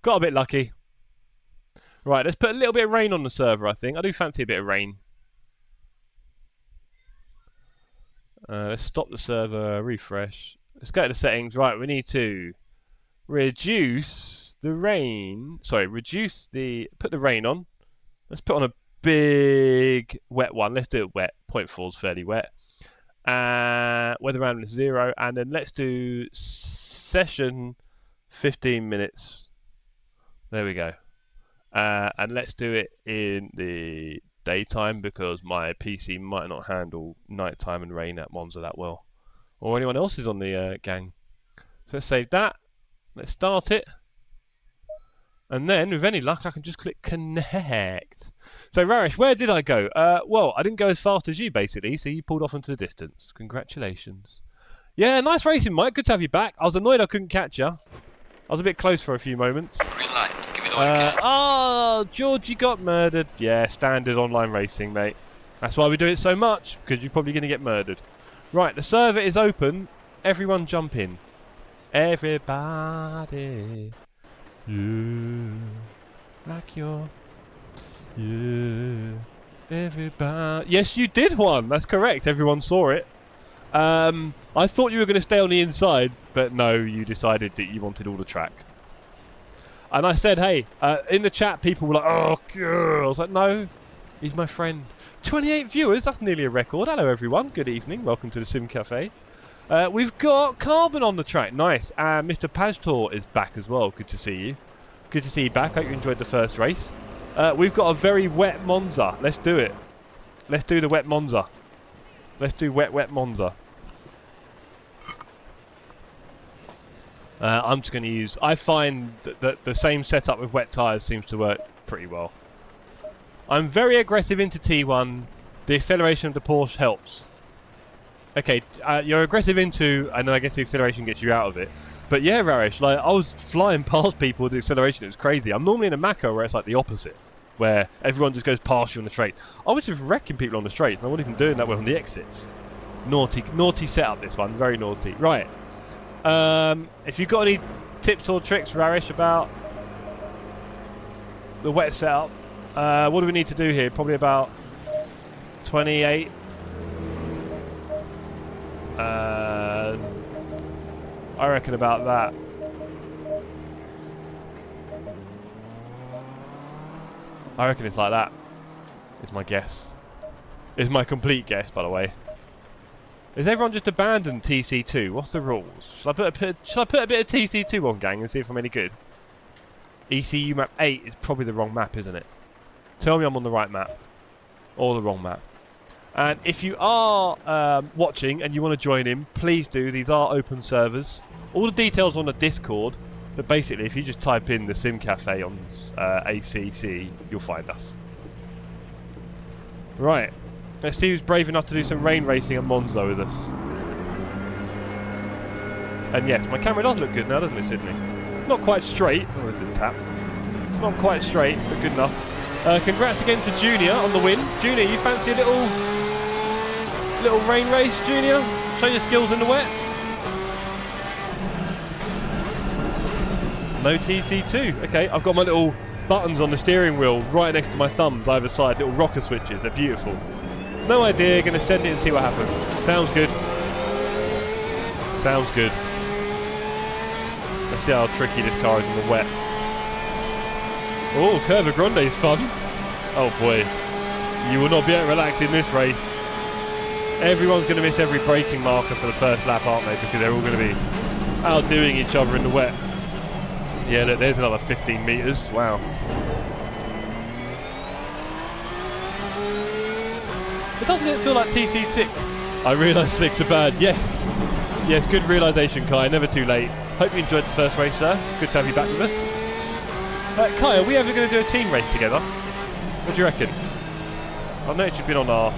Got a bit lucky. Right, let's put a little bit of rain on the server, I think. I do fancy a bit of rain. Let's stop the server, refresh. Let's go to the settings. Right, we need to reduce the rain. Sorry, put the rain on. Let's put on a big wet one. Let's do it wet. 0.4 is fairly wet. Weather around is 0, and then let's do session 15 minutes. There we go. And let's do it in the daytime because my PC might not handle nighttime and rain at Monza that well, or anyone else is on the gang. So let's save that. Let's start it, and then with any luck I can just click connect. So Raresh, where did I go? Well, I didn't go as fast as you basically, so you pulled off into the distance. Congratulations. Yeah, nice racing, Mike. Good to have you back. I was annoyed I couldn't catch you. I was a bit close for a few moments. Green light. Give it all you can. Oh, Georgie got murdered. Yeah, standard online racing, mate. That's why we do it so much, because you're probably going to get murdered. Right, the server is open. Everyone jump in. Everybody. Yeah. Like your... Yeah. Everybody. Yes, you did one. That's correct. Everyone saw it. I thought you were going to stay on the inside, but no, you decided that you wanted all the track. And I said, hey, in the chat, people were like, oh, girl. I was like, no, he's my friend. 28 viewers, that's nearly a record. Hello, everyone. Good evening. Welcome to the Sim Cafe. We've got Carbon on the track. Nice. And Mr. Pajtor is back as well. Good to see you. Good to see you back. Hope you enjoyed the first race. We've got a very wet Monza. Let's do it. Let's do the wet Monza. Let's do wet Monza. I'm just going to use... I find that the same setup with wet tyres seems to work pretty well. I'm very aggressive into T1. The acceleration of the Porsche helps. Okay, you're aggressive into... And then I guess the acceleration gets you out of it. But yeah, Raresh, like, I was flying past people with the acceleration. It was crazy. I'm normally in a Mako where it's like the opposite. Where everyone just goes past you on the straight. I was just wrecking people on the straight. And I wasn't even doing that well on the exits. Naughty setup, this one. Very naughty. Right. If you've got any tips or tricks, Raresh, about the wet setup, what do we need to do here? Probably about 28. I reckon about that. I reckon it's like that. Is my guess. Is my complete guess, by the way. Has everyone just abandoned TC2? What's the rules? Shall I put a bit of TC2 on, gang, and see if I'm any good? ECU map 8 is probably the wrong map, isn't it? Tell me I'm on the right map. Or the wrong map. And if you are watching and you want to join in, please do. These are open servers. All the details on the Discord. But basically, if you just type in the Sim Cafe on ACC, you'll find us. Right. Let's see who's brave enough to do some rain racing at Monza with us. And yes, my camera does look good now, doesn't it, Sydney? Not quite straight. Oh, it's a tap. Not quite straight, but good enough. Congrats again to Junior on the win. Junior, you fancy a little rain race, Junior? Show your skills in the wet. No TC2. Okay, I've got my little buttons on the steering wheel right next to my thumbs either side, little rocker switches. They're beautiful. No idea, gonna send it and see what happens. Sounds good. Sounds good. Let's see how tricky this car is in the wet. Oh, Curva Grande is fun. Oh boy. You will not be able to relax in this race. Everyone's going to miss every braking marker for the first lap, aren't they? Because they're all going to be outdoing each other in the wet. Yeah, look, there's another 15 metres. Wow. But doesn't it feel like TC6? I realise slicks are bad. Yes. Yes, good realisation, Kai. Never too late. Hope you enjoyed the first race, sir. Good to have you back with us. Kai, are we ever going to do a team race together? What do you reckon? I've noticed you've been on our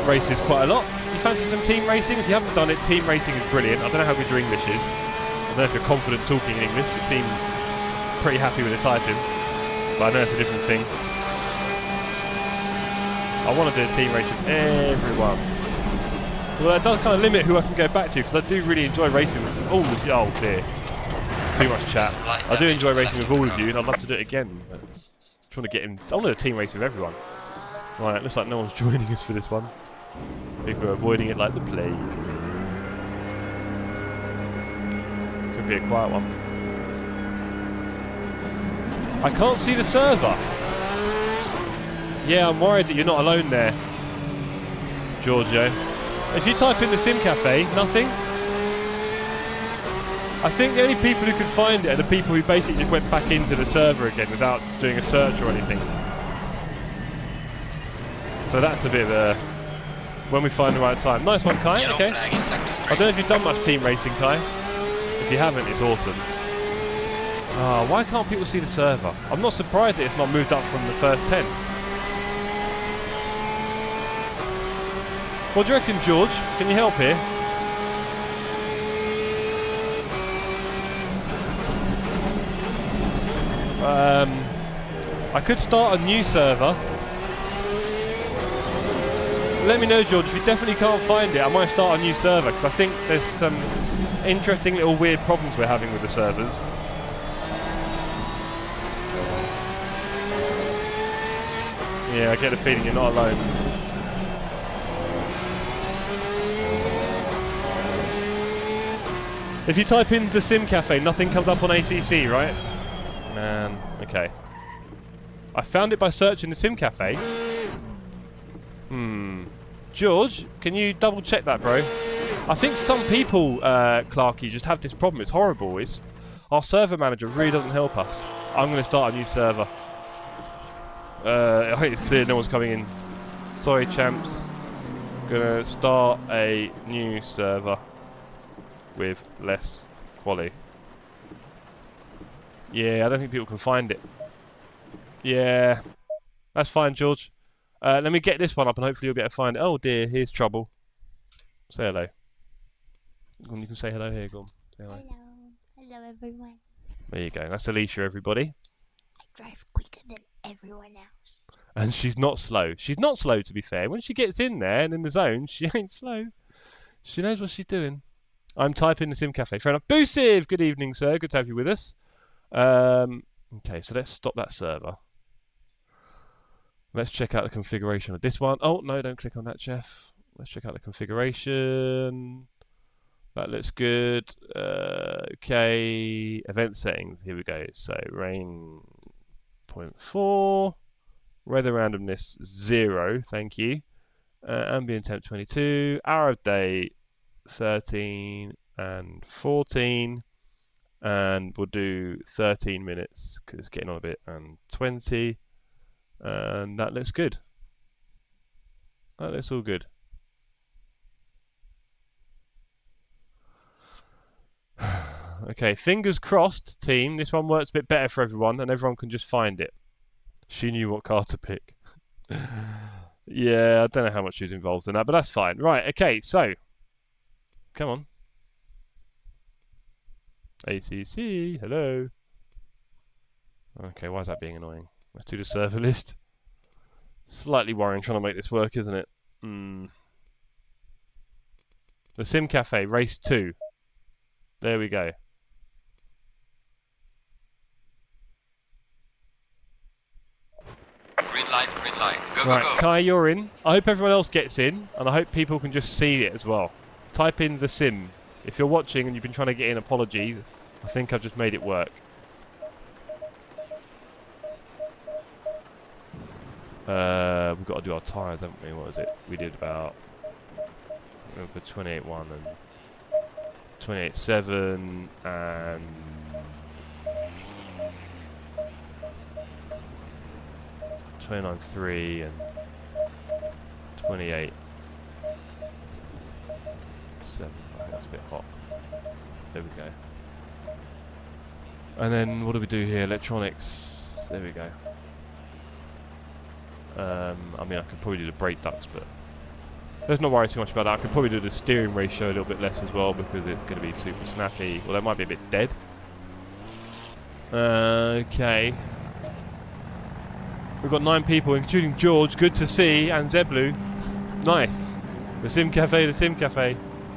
races quite a lot. You fancy some team racing? If you haven't done it, team racing is brilliant. I don't know how good your English is. I don't know if you're confident talking in English. You seem pretty happy with the typing. But I know it's a different thing. I want to do a team race with everyone. Well, that does kind of limit who I can go back to, because I do really enjoy racing with them. Oh dear. Too much chat. I do enjoy racing with all of you, and I'd love to do it again. I'm trying to get him. I want to do a team race with everyone. Right, looks like no one's joining us for this one. People are avoiding it like the plague. Could be a quiet one. I can't see the server. Yeah, I'm worried that you're not alone there, Giorgio. If you type in the Sim Cafe, nothing. I think the only people who can find it are the people who basically just went back into the server again without doing a search or anything. So that's a bit of a... when we find the right time. Nice one, Kai. Yellow Okay. flag in sector 3. I don't know if you've done much team racing, Kai. If you haven't, it's awesome. Oh, why can't people see the server? I'm not surprised that it's not moved up from the first 10. What do you reckon, George? Can you help here? I could start a new server. Let me know, George, if you definitely can't find it, I might start a new server, because I think there's some interesting little weird problems we're having with the servers. Yeah, I get the feeling you're not alone. If you type in the Sim Cafe, nothing comes up on ACC, right? Man, okay. I found it by searching the Sim Cafe. George, can you double check that, bro? I think some people, Clarky, just have this problem. It's horrible. Our server manager really doesn't help us. I'm going to start a new server. I think it's clear no one's coming in. Sorry, champs. Gonna start a new server with less quality. Yeah, I don't think people can find it. Yeah, that's fine, George. Let me get this one up and hopefully you'll be able to find it. Oh dear, here's trouble. Say hello. You can say hello here, go on. Say hello. Hello everyone. There you go. That's Alicia, everybody. I drive quicker than everyone else. And she's not slow. She's not slow, to be fair. When she gets in there and in the zone, she ain't slow. She knows what she's doing. I'm typing the Sim Cafe. Fair enough. Boosiv! Good evening, sir. Good to have you with us. Okay, so let's stop that server. Let's check out the configuration of this one. Oh, no, don't click on that, Jeff. Let's check out the configuration. That looks good. Okay, event settings. Here we go. So, rain 0.4. Weather randomness 0. Thank you. Ambient temp 22. Hour of day 13 and 14. And we'll do 13 minutes because it's getting on a bit, and 20. And that looks good. That looks all good. Okay, fingers crossed, team. This one works a bit better for everyone, and everyone can just find it. She knew what car to pick. Yeah, I don't know how much she was involved in that, but that's fine. Right, okay, so. Come on. ACC, hello. Okay, why is that being annoying? Let's do the server list. Slightly worrying trying to make this work, isn't it? The Sim Cafe, race 2. There we go. Green light, green light. Go, Right, go, go. Kai, you're in. I hope everyone else gets in, and I hope people can just see it as well. Type in the Sim. If you're watching and you've been trying to get in, apologies. I think I've just made it work. We've got to do our tyres, haven't we? What was it? We did about for 28.1 and 28.7 and 29.3 and 28.7. I think that's a bit hot. There we go. And then what do we do here? Electronics. There we go. I mean, I could probably do the brake ducts, but let's not worry too much about that. I could probably do the steering ratio a little bit less as well because it's going to be super snappy. Well, that might be a bit dead. Okay. We've got 9 people, including George. Good to see. And Zeblu. Nice. The Sim Cafe, the Sim Cafe.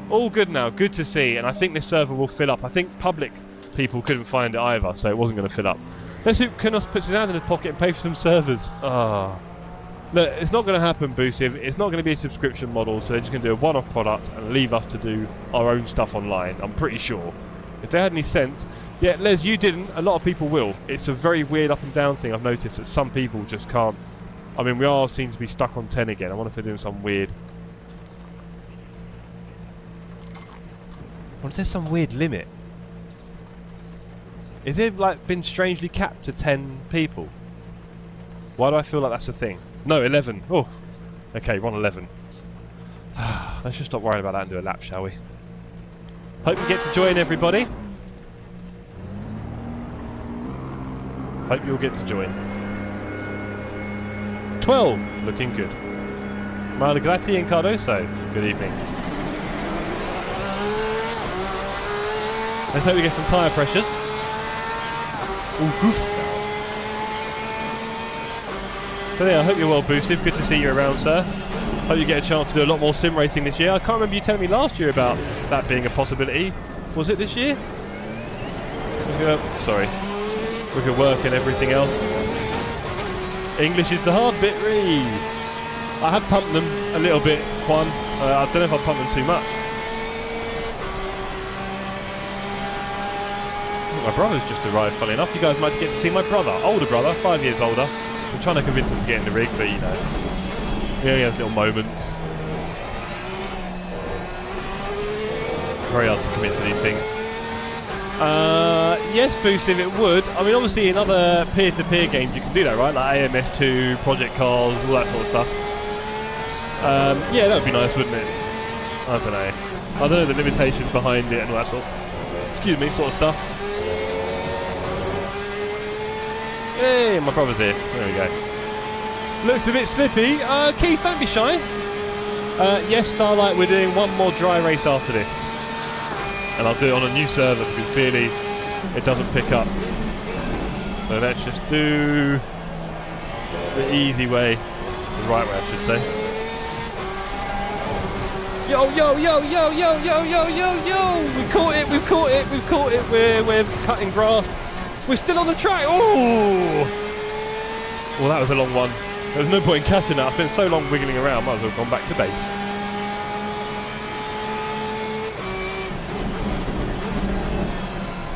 All good now. Good to see. And I think this server will fill up. I think public people couldn't find it either, so it wasn't going to fill up. Let's see if Kunos puts his hand in his pocket and pays for some servers. Ah. Look, it's not going to happen, Boosiv. It's not going to be a subscription model, so they're just going to do a one-off product and leave us to do our own stuff online, I'm pretty sure. If they had any sense. Yeah, Les, you didn't. A lot of people will. It's a very weird up and down thing. I've noticed that some people just can't. I mean, we all seem to be stuck on 10 again. I wonder if they're doing some weird. I wonder if there's some weird limit. Is it like been strangely capped to 10 people? Why do I feel like that's a thing? No, 11. Oh, okay, we're on 11. Let's just stop worrying about that and do a lap, shall we? Hope you get to join, everybody. Hope you'll get to join. 12, looking good. Malagrati and Cardoso, good evening. Let's hope we get some tyre pressures. Ooh, goof. So yeah, I hope you're well boosted. Good to see you around, sir. Hope you get a chance to do a lot more sim racing this year. I can't remember you telling me last year about that being a possibility. Was it this year? Sorry. With your work and everything else. English is the hard bit, really. I have pumped them a little bit, Juan. I don't know if I pumped them too much. My brother's just arrived, funny enough. You guys might get to see my brother. Older brother, 5 years older. I'm trying to convince him to get in the rig, but you know. He only has little moments. Very hard to commit to these things. Yes, Boost, if it would. I mean, obviously in other peer-to-peer games you can do that, right? Like AMS2, Project Cars, all that sort of stuff. Yeah, that would be nice, wouldn't it? I don't know the limitations behind it and all that sort of stuff. Hey, my brother's here. There we go. Looks a bit slippy. Keith, don't be shy. Yes, Starlight, we're doing one more dry race after this. And I'll do it on a new server because clearly it doesn't pick up. So let's just do the easy way. The right way, I should say. Yo, yo, yo, yo, yo, yo, yo, yo, yo! We've caught it, we've caught it, we've caught it. We're cutting grass. We're still on the track. Oh! Well, that was a long one. There was no point in catching that. I spent so long wiggling around, might as well have gone back to base.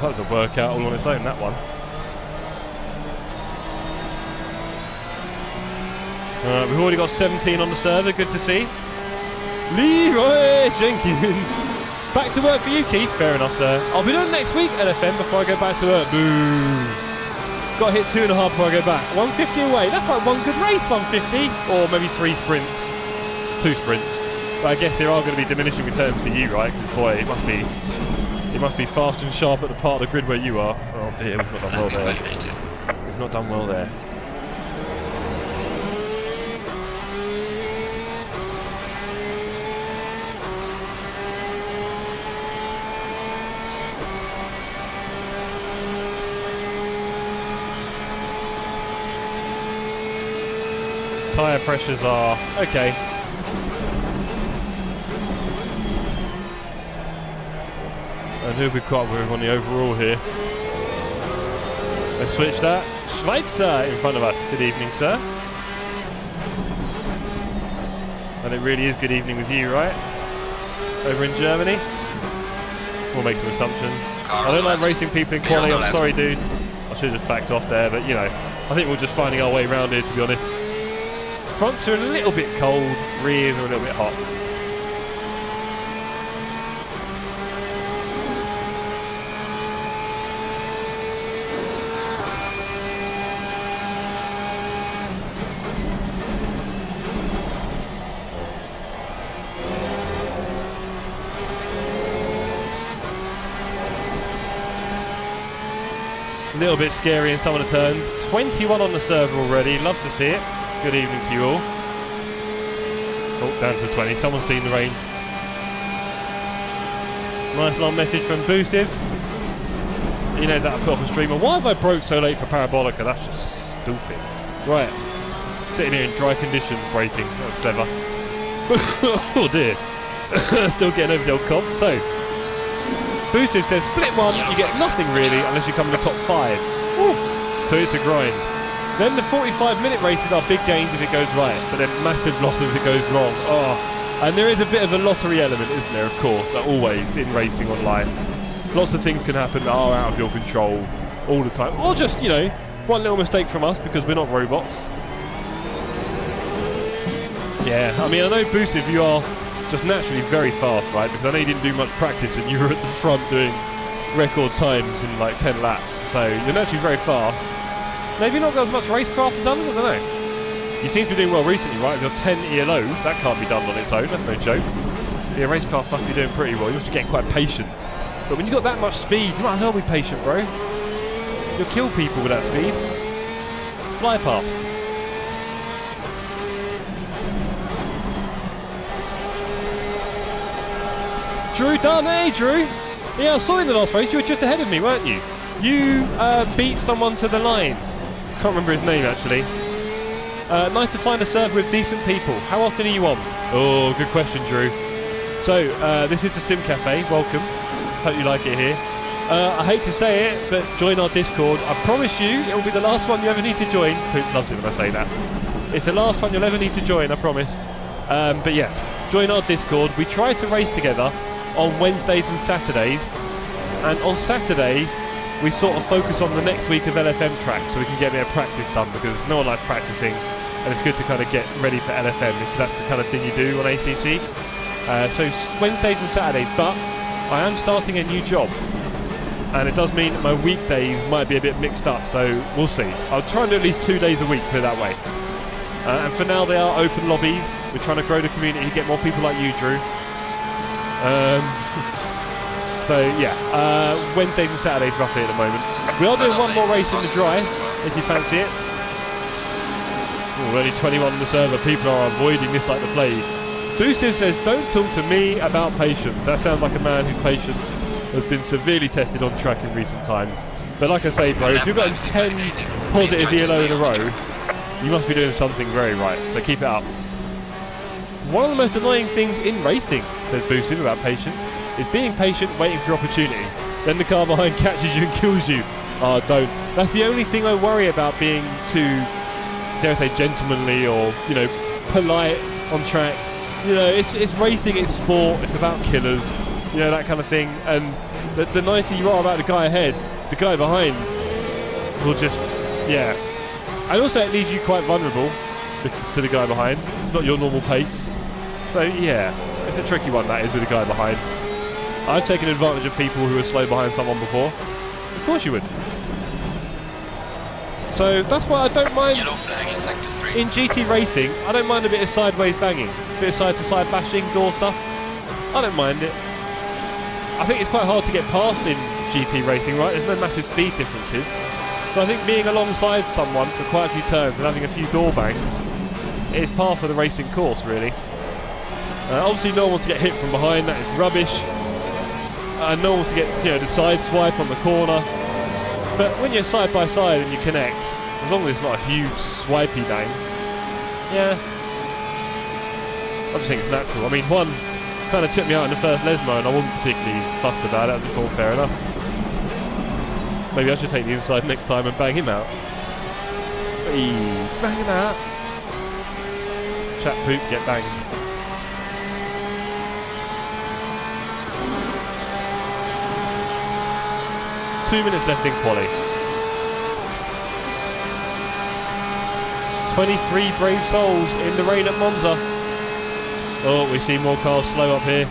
That was a workout all on its own, that one. We've already got 17 on the server, good to see. Leroy Jenkins. Back to work for you, Keith. Fair enough, sir. I'll be done next week, LFM, before I go back to work. Boo. Got to hit 2.5 before I go back. 150 away. That's like one good race, 150. Or maybe 3 sprints. 2 sprints. But I guess there are going to be diminishing returns for you, right? Because, boy, it must be fast and sharp at the part of the grid where you are. Oh, dear. We've not done well there. We've not done well there. Tyre pressures are okay. And who have we caught up with on the overall here? Let's switch that. Schweizer in front of us. Good evening, sir. And it really is good evening with you, right? Over in Germany? We'll make some assumptions. I don't like racing people in quali. I'm sorry, dude. I should have just backed off there, but you know, I think we're just finding our way around here, to be honest. Fronts are a little bit cold, rears are a little bit hot. A little bit scary in some of the turns. 21 on the server already, love to see it. Good evening to you all. Oh, down to 20. Someone's seen the rain. Nice long message from Boosiv. He knows how to put off a streamer. Why have I broke so late for Parabolica? That's just stupid. Right. Sitting here in dry conditions braking. That's clever. Oh dear. Still getting over the old cough. So, Boosiv says split one, you get nothing really unless you come in the top 5. Ooh. So it's a grind. Then the 45-minute races are big gains if it goes right, but then massive losses if it goes wrong. Oh, and there is a bit of a lottery element, isn't there, of course, like always in racing online. lots of things can happen that are out of your control all the time. Or just, you know, one little mistake from us because we're not robots. Yeah, I mean, I know, Boosted, you are just naturally very fast, right? Because I know you didn't do much practice and you were at the front doing record times in like 10 laps. So you're naturally very fast. Maybe not got as much racecraft done, I don't know. You seem to be doing well recently, right? With your 10 ELOs, that can't be done on its own, that's no joke. Yeah, racecraft must be doing pretty well. You must be getting quite patient. But when you've got that much speed, you might as well be patient, bro. You'll kill people with that speed. Fly past. Drew done, hey Drew! Yeah, I saw you in the last race, you were just ahead of me, weren't you? You beat someone to the line. Can't remember his name actually. Nice to find a server with decent people. How often are you on? Oh, good question, Drew. So, this is the Sim Cafe, welcome. Hope you like it here. I hate to say it, but join our Discord. I promise you, it will be the last one you ever need to join. Poop loves it when I say that. It's the last one you'll ever need to join, I promise. But yes, join our Discord. We try to race together on Wednesdays and Saturdays. And on Saturday, we sort of focus on the next week of LFM tracks so we can get a bit of practice done because no one likes practicing. And it's good to kind of get ready for LFM if that's the kind of thing you do on ACC. So Wednesdays and Saturdays, but I am starting a new job. And it does mean that my weekdays might be a bit mixed up, so we'll see. I'll try and do at least 2 days a week, put it that way. And for now, they are open lobbies. We're trying to grow the community, get more people like you, Drew. So yeah, Wednesdays and Saturdays roughly at the moment. We are doing one more race in the dry, if you fancy it. Ooh, only 21 on the server. People are avoiding this like the plague. Boosted says, don't talk to me about patience. That sounds like a man whose patience has been severely tested on track in recent times. But like I say, bro, if you've got 10 positive ELO in a row, you must be doing something very right, so keep it up. One of the most annoying things in racing, says Boosted about patience, is being patient, waiting for your opportunity. Then the car behind catches you and kills you. Oh, don't. That's the only thing I worry about, being too, dare I say, gentlemanly or, you know, polite on track. You know, it's racing, it's sport, it's about killers, you know, that kind of thing. And the nicer you are about the guy ahead, the guy behind will just, yeah. And also it leaves you quite vulnerable to the guy behind. It's not your normal pace. So yeah, it's a tricky one, that is, with the guy behind. I've taken advantage of people who were slow behind someone before. Of course you would. So that's why I don't mind, Yellow flag in sector 3. in GT racing, I don't mind a bit of sideways banging, a bit of side to side bashing, door stuff. I don't mind it. I think it's quite hard to get past in GT racing, right? There's no massive speed differences. But I think being alongside someone for quite a few turns and having a few door bangs is par for the racing course, really. Obviously no one wants to get hit from behind, that is rubbish. No one wants to get, you know, the side swipe on the corner. But when you're side by side and you connect, as long as it's not a huge swipey bang, yeah, I just think it's natural. I mean, one kind of took me out in the first Lesmo and I wasn't particularly fussed about it. I just thought fair enough. Maybe I should take the inside next time and bang him out. Hey, bang him out. Chat poop, get banged. Two minutes left in quali. 23 brave souls in the rain at Monza. Oh, we see more cars slow up here.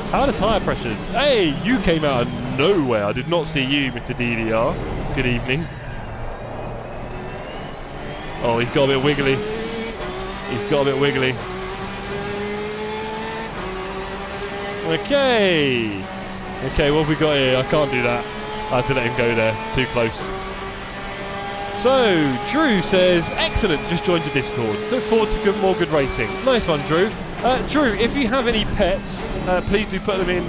How are the tyre pressures? Hey, you came out of nowhere. I did not see you, Mr. DDR. Good evening. Oh, he's got a bit wiggly. He's got a bit wiggly. Okay. Okay, what have we got here? I can't do that. I had to let him go there. Too close. So, Drew says, excellent, just joined your Discord. Look forward to more good racing. Nice one, Drew. Drew, if you have any pets, please do put them in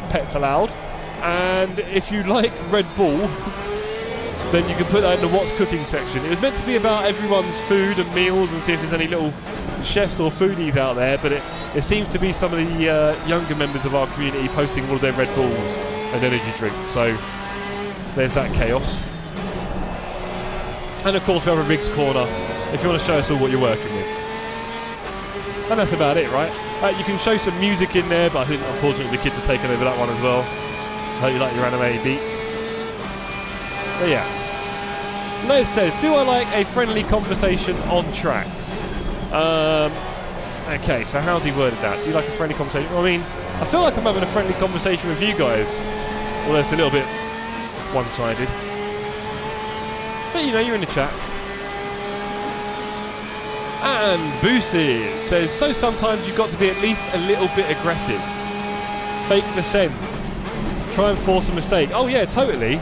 Pets Allowed. And if you like Red Bull, then you can put that in the What's Cooking section. It was meant to be about everyone's food and meals and see if there's any little chefs or foodies out there, but it seems to be some of the younger members of our community posting all of their Red Bulls and energy drinks. So there's that chaos. And of course we have a Rigs Corner if you want to show us all what you're working with. And that's about it, right? You can show some music in there, but I think unfortunately the kids have taken over that one as well. Hope you like your anime beats. But yeah. Les says, do I like a friendly conversation on track? Okay, so how's he worded that? Do you like a friendly conversation? I mean, I feel like I'm having a friendly conversation with you guys. Although it's a little bit one-sided. But you know, you're in the chat. And Boosie says, so sometimes you've got to be at least a little bit aggressive. Fake the send. Try and force a mistake. Oh yeah, totally.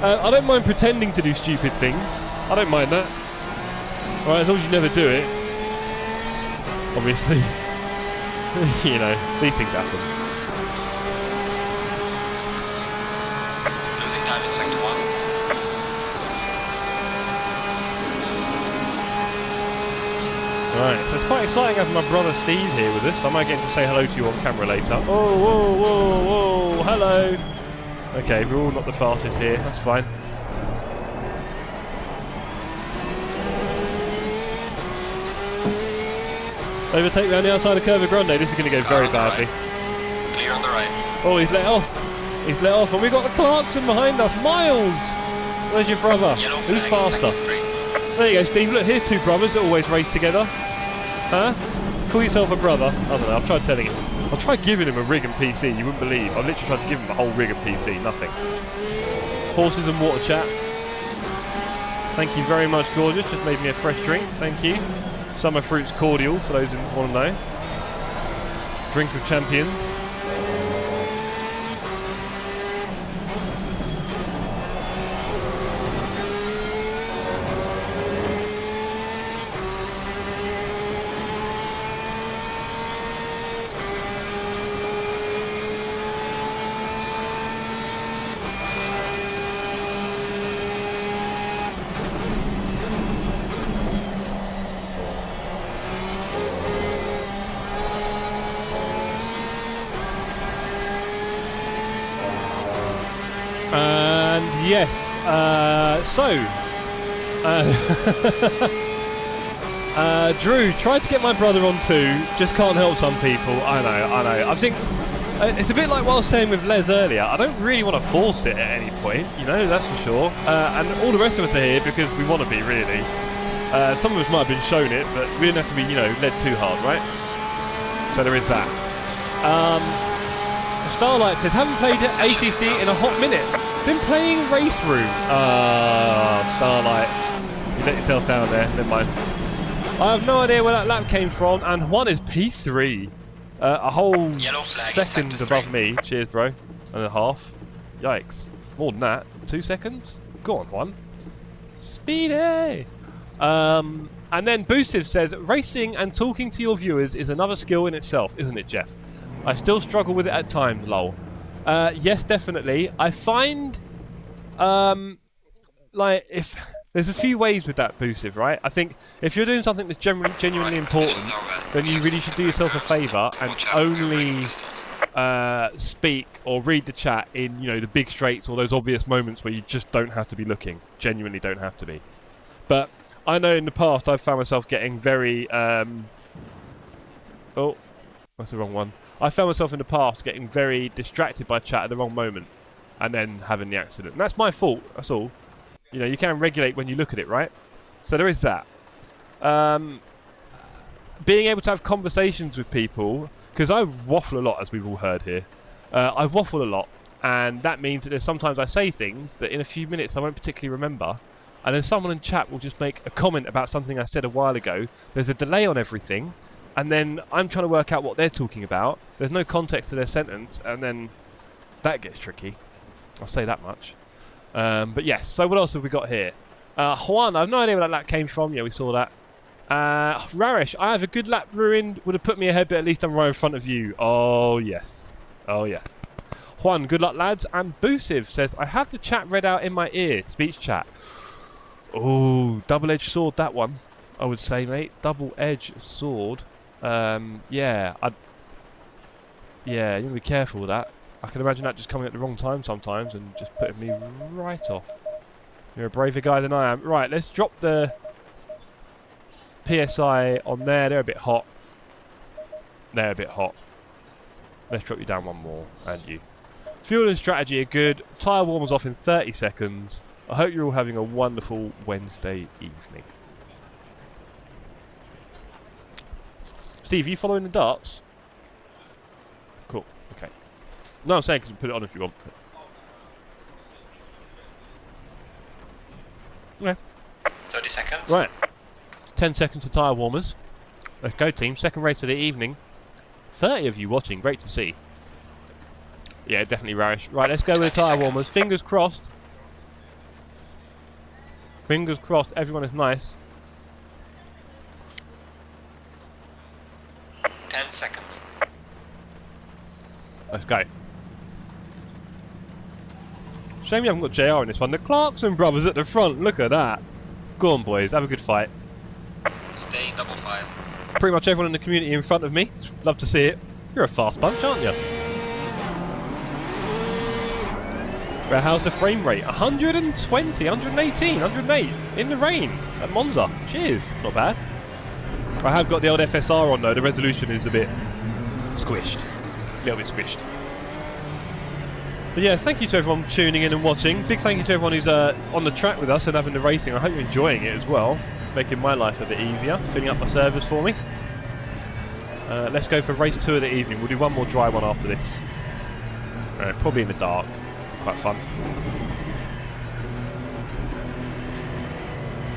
I don't mind pretending to do stupid things. I don't mind that. Alright, as long as you never do it. Obviously. You know, these things happen. Losing time in sector 1. Right, so it's quite exciting having my brother Steve here with us. I might get him to say hello to you on camera later. Oh, whoa, whoa, whoa, hello. Okay, we're all not the fastest here, that's fine. Overtake round the outside of Curva Grande, this is going to go very badly. Right. Clear on the right. Oh, he's let off. He's let off, and we've got the Clarkson behind us. Miles! Where's your brother? Yellow Who's flag in faster? sector 3. There you go, Steve. Look, here's two brothers that always race together. Huh? Call yourself a brother. I don't know, I've tried telling him. I've tried giving him a rig and PC, you wouldn't believe. I've literally tried to give him the whole rig and PC, nothing. Horses and water chat. Thank you very much, gorgeous. Just made me a fresh drink, thank you. Summer fruits cordial, for those who want to know. Drink of champions. And yes, Drew, tried to get my brother on too, just can't help some people. I know. I think it's a bit like what I was saying with Les earlier. I don't really want to force it at any point, you know, that's for sure. And all the rest of us are here because we want to be, really. Some of us might have been shown it, but we didn't have to be, you know, led too hard, right? So there is that. Starlight said, haven't played ACC in a hot minute. Been playing Race Room. Starlight. You let yourself down there, never mind. I have no idea where that lap came from, and one is P3. A whole second above me. Cheers, bro. And a half. Yikes. More than that. 2 seconds? Go on, Juan. Speedy! And then Boosiv says, racing and talking to your viewers is another skill in itself, isn't it, Jeff? I still struggle with it at times, lol. Yes, definitely. I find, like, if there's a few ways with that, Boosiv, right? I think if you're doing something that's genuinely important, then you really should do yourself a favour and only speak or read the chat in, you know, the big straights or those obvious moments where you just don't have to be looking. Genuinely don't have to be. But I know in the past I've found myself getting very, oh, that's the wrong one. I found myself in the past getting very distracted by chat at the wrong moment and then having the accident. And that's my fault, that's all. You know, you can regulate when you look at it, right? So there is that. Being able to have conversations with people, because I waffle a lot, as we've all heard here. I waffle a lot, and that means that there's sometimes I say things that in a few minutes I won't particularly remember, and then someone in chat will just make a comment about something I said a while ago. There's a delay on everything, and then I'm trying to work out what they're talking about. There's no context to their sentence, and then that gets tricky. I'll say that much. But yes, so what else have we got here? Juan, I have no idea where that lap came from. Yeah, we saw that. Raresh, I have a good lap ruined. Would have put me ahead, but at least I'm right in front of you. Oh, yes. Oh, yeah. Juan, good luck, lads. And Boosiv says, I have the chat read out in my ear. Speech chat. Oh, double-edged sword, that one, I would say, mate. Double-edged sword. Yeah, you want to be careful with that. I can imagine that just coming at the wrong time sometimes and just putting me right off. You're a braver guy than I am. Right, let's drop the PSI on there. They're a bit hot. They're a bit hot. Let's drop you down one more, and you. Fuel and strategy are good. Tyre warmers off in 30 seconds. I hope you're all having a wonderful Wednesday evening. Steve, are you following the darts? Cool. Okay. No, I'm saying because put it on if you want. Okay. 30 seconds. Right. 10 seconds to tyre warmers. Let's go, team. Second race of the evening. 30 of you watching. Great to see. Yeah, definitely Rarish. Right, let's go with the tyre warmers. Fingers crossed. Fingers crossed. Everyone is nice. 10 seconds. Let's go. Shame you haven't got JR in this one. The Clarkson brothers at the front. Look at that. Go on, boys. Have a good fight. Stay in double file. Pretty much everyone in the community in front of me. Love to see it. You're a fast bunch, aren't you? Well, how's the frame rate? 120, 118, 108 in the rain at Monza. Cheers. It's not bad. I have got the old FSR on though. The resolution is a bit squished. A little bit squished. But yeah, thank you to everyone tuning in and watching. Big thank you to everyone who's on the track with us and having the racing. I hope you're enjoying it as well. Making my life a bit easier. Filling up my servers for me. Let's go for race 2 of the evening. We'll do one more dry one after this. Probably in the dark. Quite fun.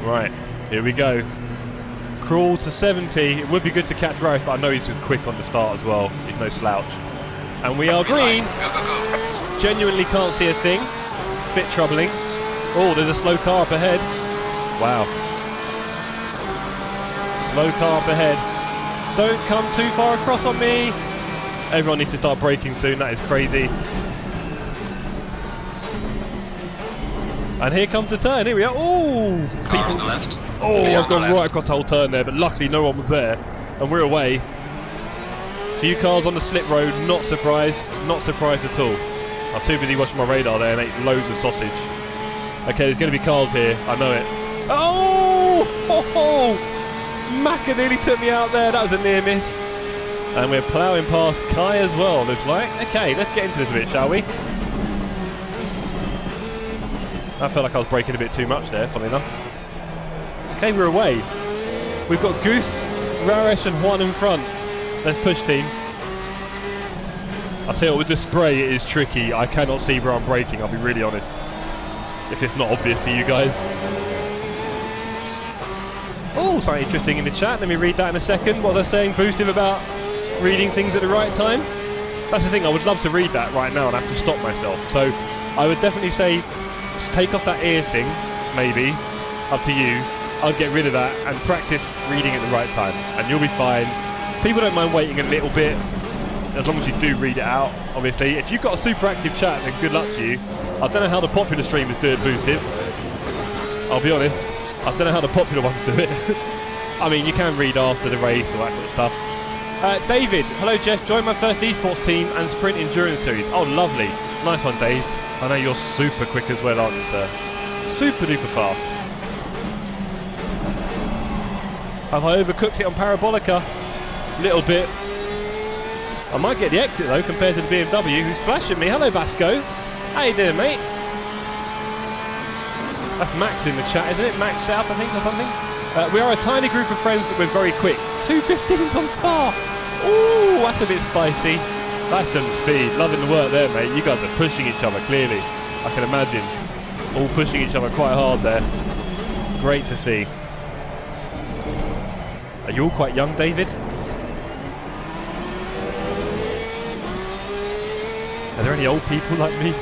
Right, here we go. Crawl to 70. It would be good to catch Rarish, but I know he's quick on the start as well. He's no slouch. And we are green. Go, go, go. Genuinely can't see a thing. Bit troubling. Oh, there's a slow car up ahead. Wow. Slow car up ahead. Don't come too far across on me. Everyone needs to start braking soon. That is crazy. And here comes the turn. Here we are. Oh, Car on the left. Oh, Lay I've on the gone left. right across the whole turn there, but luckily no one was there, and we're away. Few cars on the slip road. Not surprised. Not surprised at all. I'm too busy watching my radar there and ate loads of sausage. Okay, there's going to be cars here. I know it. Oh! Macca nearly took me out there. That was a near miss. And we're ploughing past Kai as well, looks like. Okay, let's get into this a bit, shall we? I felt like I was braking a bit too much there, funny enough. Okay, we're away. We've got Goose, Rarish and Juan in front. Let's push, team. I'll tell you what, with the spray it is tricky. I cannot see where I'm braking, I'll be really honest. If it's not obvious to you guys. Oh, something interesting in the chat. Let me read that in a second. What they're saying, Boostive, about reading things at the right time. That's the thing, I would love to read that right now and I have to stop myself. So I would definitely say, take off that ear thing, maybe. Up to you. I'd get rid of that and practice reading at the right time. And you'll be fine. People don't mind waiting a little bit, as long as you do read it out, obviously. If you've got a super active chat, then good luck to you. I don't know how the popular streamers do it, Boostive. I'll be honest. I don't know how the popular ones do it. I mean, you can read after the race, all that sort of stuff. David, hello Jeff, join my first esports team and sprint endurance series. Oh, lovely. Nice one, Dave. I know you're super quick as well, aren't you, sir? Super duper fast. Have I overcooked it on Parabolica? Little bit. I might get the exit though, compared to the BMW, who's flashing me. Hello, Vasco. How you doing, mate? That's Max in the chat, isn't it? Max South, I think, or something. We are a tiny group of friends, but we're very quick. 2:15s on Spa. Ooh, that's a bit spicy. That's some speed. Loving the work there, mate. You guys are pushing each other, clearly. I can imagine. All pushing each other quite hard there. Great to see. Are you all quite young, David? Are there any old people like me?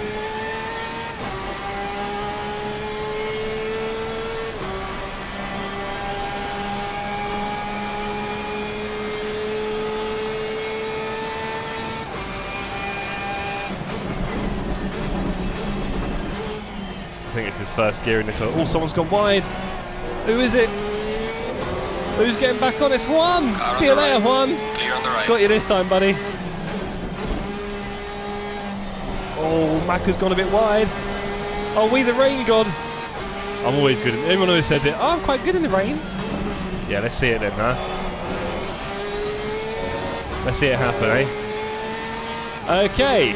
I think it's his first gear in this one. Oh, someone's gone wide. Who is it? Who's getting back on this one? Car See you later, right. Juan. Clear on the right. Got you this time, buddy. Oh, Macca's gone a bit wide. Oh, we the rain god. I'm always good. Everyone always says it. Oh, I'm quite good in the rain. Yeah, let's see it then, huh? Let's see it happen, eh? Okay.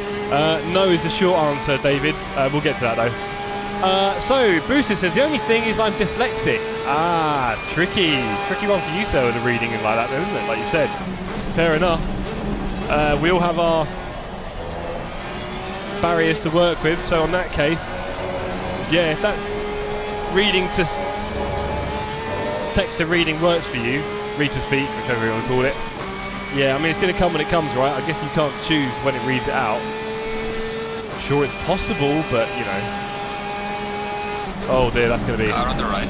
No is the short answer, David. We'll get to that though. So, Boosted says, the only thing is I'm dyslexic. Ah, tricky. Tricky one for you, sir, with the reading and like that, then, isn't it? Like you said. Fair enough. We all have our barriers to work with, so in that case, yeah, if that reading to text to reading works for you, read to speech, whichever you want to call it, yeah, I mean, it's going to come when it comes, right? I guess you can't choose when it reads it out. I'm sure it's possible, but, you know. Oh dear, that's going to be... Car on the right.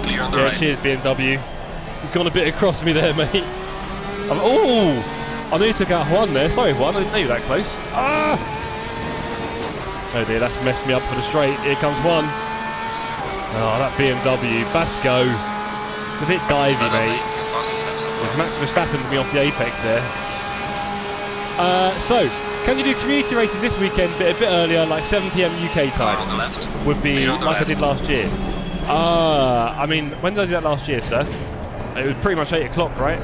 Clear on the right. Cheers, BMW. You've gone a bit across me there, mate. Oh! I nearly took out Juan there. Sorry, Juan, I didn't know you were that close. Ah! Oh dear, that's messed me up for the straight. Here comes Juan. Oh, that BMW. Basco. A bit divey, mate. Max Verstappen to me off the apex there. So, can you do community races this weekend a bit earlier, like 7 PM UK time? On the left. Would be like I did last year. I mean, when did I do that last year, sir? It was pretty much 8 o'clock, right?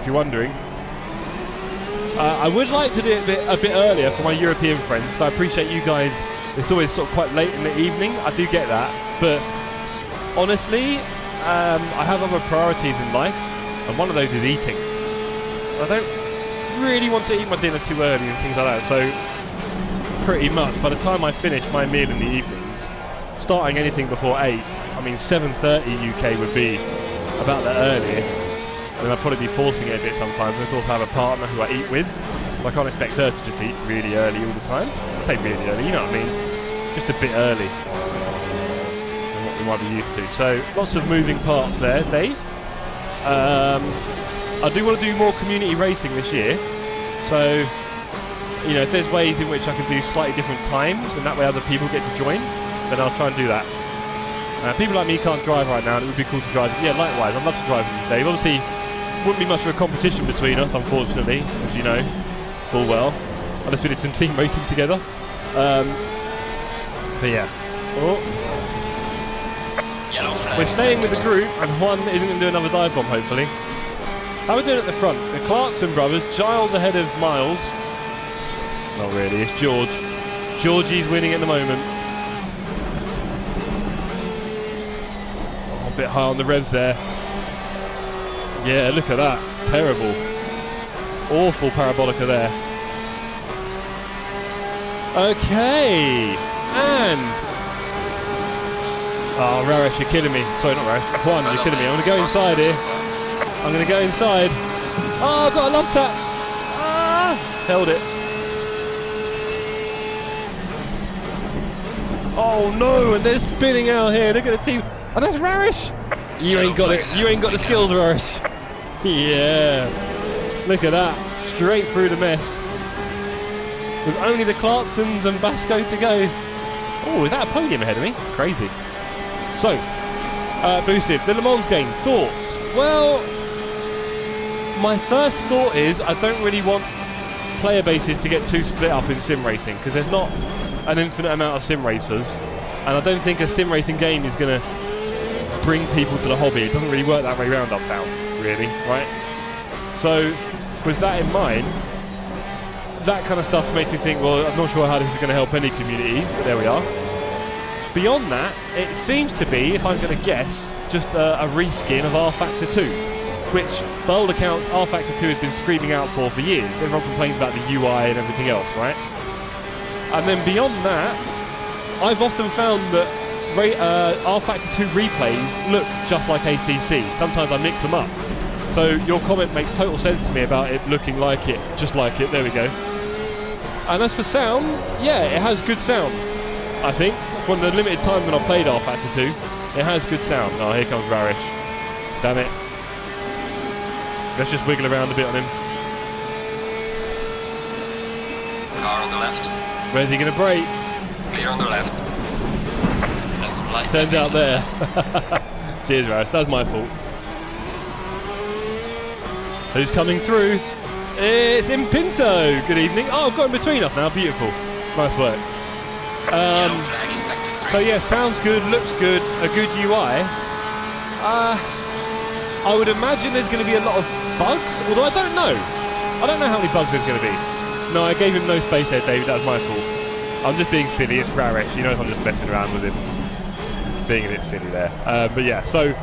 If you're wondering. I would like to do it a bit earlier for my European friends. So I appreciate you guys. It's always sort of quite late in the evening. I do get that, but honestly, I have other priorities in life, and one of those is eating. I don't really want to eat my dinner too early and things like that. So pretty much by the time I finish my meal in the evenings, starting anything before 8, I mean 7:30 UK would be about the earliest. And I'd probably be forcing it a bit sometimes. And of course I have a partner who I eat with. So I can't expect her to just eat really early all the time. I say really early, you know what I mean? Just a bit early than what we might be used to. So lots of moving parts there, Dave. I do want to do more community racing this year. So, you know, if there's ways in which I can do slightly different times and that way other people get to join, then I'll try and do that. People like me can't drive right now and it would be cool to drive. Yeah, likewise, I'd love to drive with you, Dave. Obviously, wouldn't be much of a competition between us, unfortunately, as you know full well, unless we did some team racing together. But yeah. Oh. Yellow flag. We're staying with the group, and Juan isn't going to do another dive bomb, hopefully. How are we doing at the front? The Clarkson brothers, Giles ahead of Miles. Not really, it's George. Georgie's winning at the moment. Oh, a bit high on the revs there. Yeah, look at that. Terrible. Awful parabolica there. Okay. And... oh, Raresh, you're killing me. Sorry, not Raresh. Juan, you're killing me. I'm going to go inside here. I'm going to go inside. Oh, I've got a love tap. Ah! Held it. Oh, no. And they're spinning out here. Look at the team. Oh, that's Raresh. You ain't got it. You ain't got the skills, Raresh. Yeah. Look at that. Straight through the mess. With only the Clarksons and Basco to go. Oh, is that a podium ahead of me? Crazy. So, Boosted, the Le Mans game, thoughts? Well, my first thought is I don't really want player bases to get too split up in sim racing because there's not an infinite amount of sim racers, and I don't think a sim racing game is going to bring people to the hobby. It doesn't really work that way round, I've found, really, right? So, with that in mind, that kind of stuff makes me think, well, I'm not sure how this is going to help any community, but there we are. Beyond that, it seems to be, if I'm going to guess, just a reskin of R Factor 2, which, by all accounts, R Factor 2 has been screaming out for years. Everyone complains about the UI and everything else, right? And then beyond that, I've often found that R Factor 2 replays look just like ACC. Sometimes I mix them up. So your comment makes total sense to me about it looking like it, just like it. There we go. And as for sound, yeah, it has good sound, I think. From the limited time when I played R Factor 2, it has good sound. Oh, here comes Raresh. Damn it. Let's just wiggle around a bit on him. Car on the left. Where's he going to brake? Clear on the left. There's some light. Turns out there. Cheers, Raresh. That's my fault. Who's coming through? It's Impinto. Good evening. Oh, I've got in between us now. Beautiful. Nice work. So yeah, sounds good, looks good, a good UI. I would imagine there's going to be a lot of bugs, although I don't know. I don't know how many bugs there's going to be. No, I gave him no space there, David. That was my fault. I'm just being silly. It's Raresh. You know, I'm just messing around with him. Being a bit silly there. But yeah, so...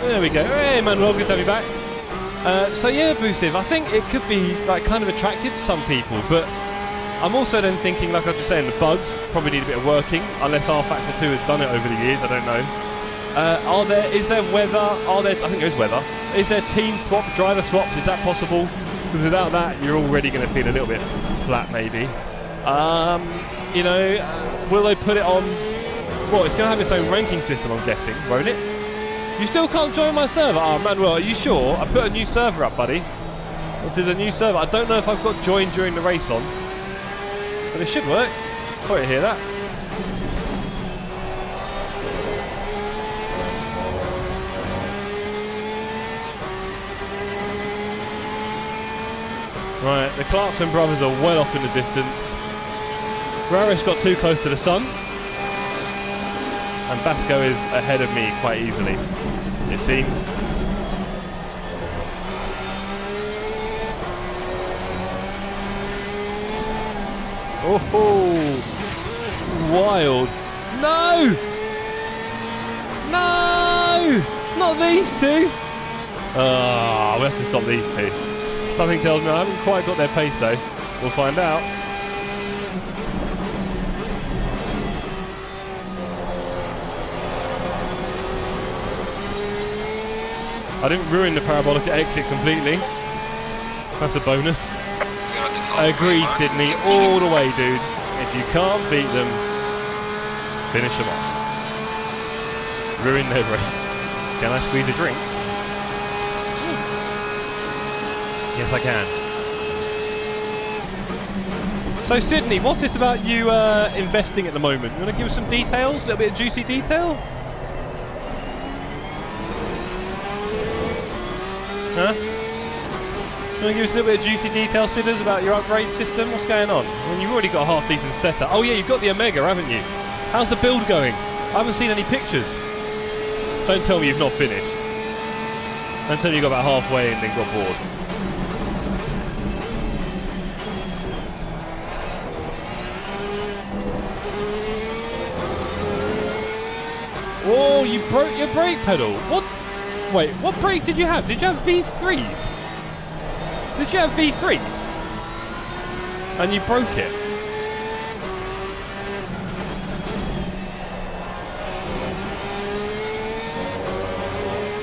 there we go. Hey, Manuel, good to have you back. So yeah, Boosive, I think it could be like kind of attractive to some people, but I'm also then thinking, like I was just saying, the bugs probably need a bit of working, unless R Factor 2 has done it over the years, I don't know. Is there weather? I think there is weather. Is there team swap, driver swaps? Is that possible? Because without that, you're already going to feel a little bit flat, maybe. You know, will they put it on? Well, it's going to have its own ranking system, I'm guessing, won't it? You still can't join my server? Oh, Manuel, are you sure? I put a new server up, buddy. This is a new server. I don't know if I've got joined during the race on, but it should work. Sorry to hear that. Right, the Clarkson brothers are well off in the distance. Raresh got too close to the sun. And Basco is ahead of me quite easily, it seems. Oh, wild. No! No! Not these two! Ah, we have to stop these two. Something tells me I haven't quite got their pace though. We'll find out. I didn't ruin the parabolic exit completely. That's a bonus. Agreed, Sydney, all the way, dude. If you can't beat them, finish them off. Ruin their race. Can I squeeze a drink? Yes, I can. So, Sydney, what's this about you investing at the moment? You want to give us some details? A little bit of juicy detail? Huh? You want to give us a little bit of juicy detail, Sidders, about your upgrade system? What's going on? I mean, you've already got a half-decent setup. Oh yeah, you've got the Omega, haven't you? How's the build going? I haven't seen any pictures. Don't tell me you've not finished. Don't tell me you got about halfway and then got bored. Oh, you broke your brake pedal. What? Wait, what brake did you have? Did you have V3s? Did you have V3s? And you broke it?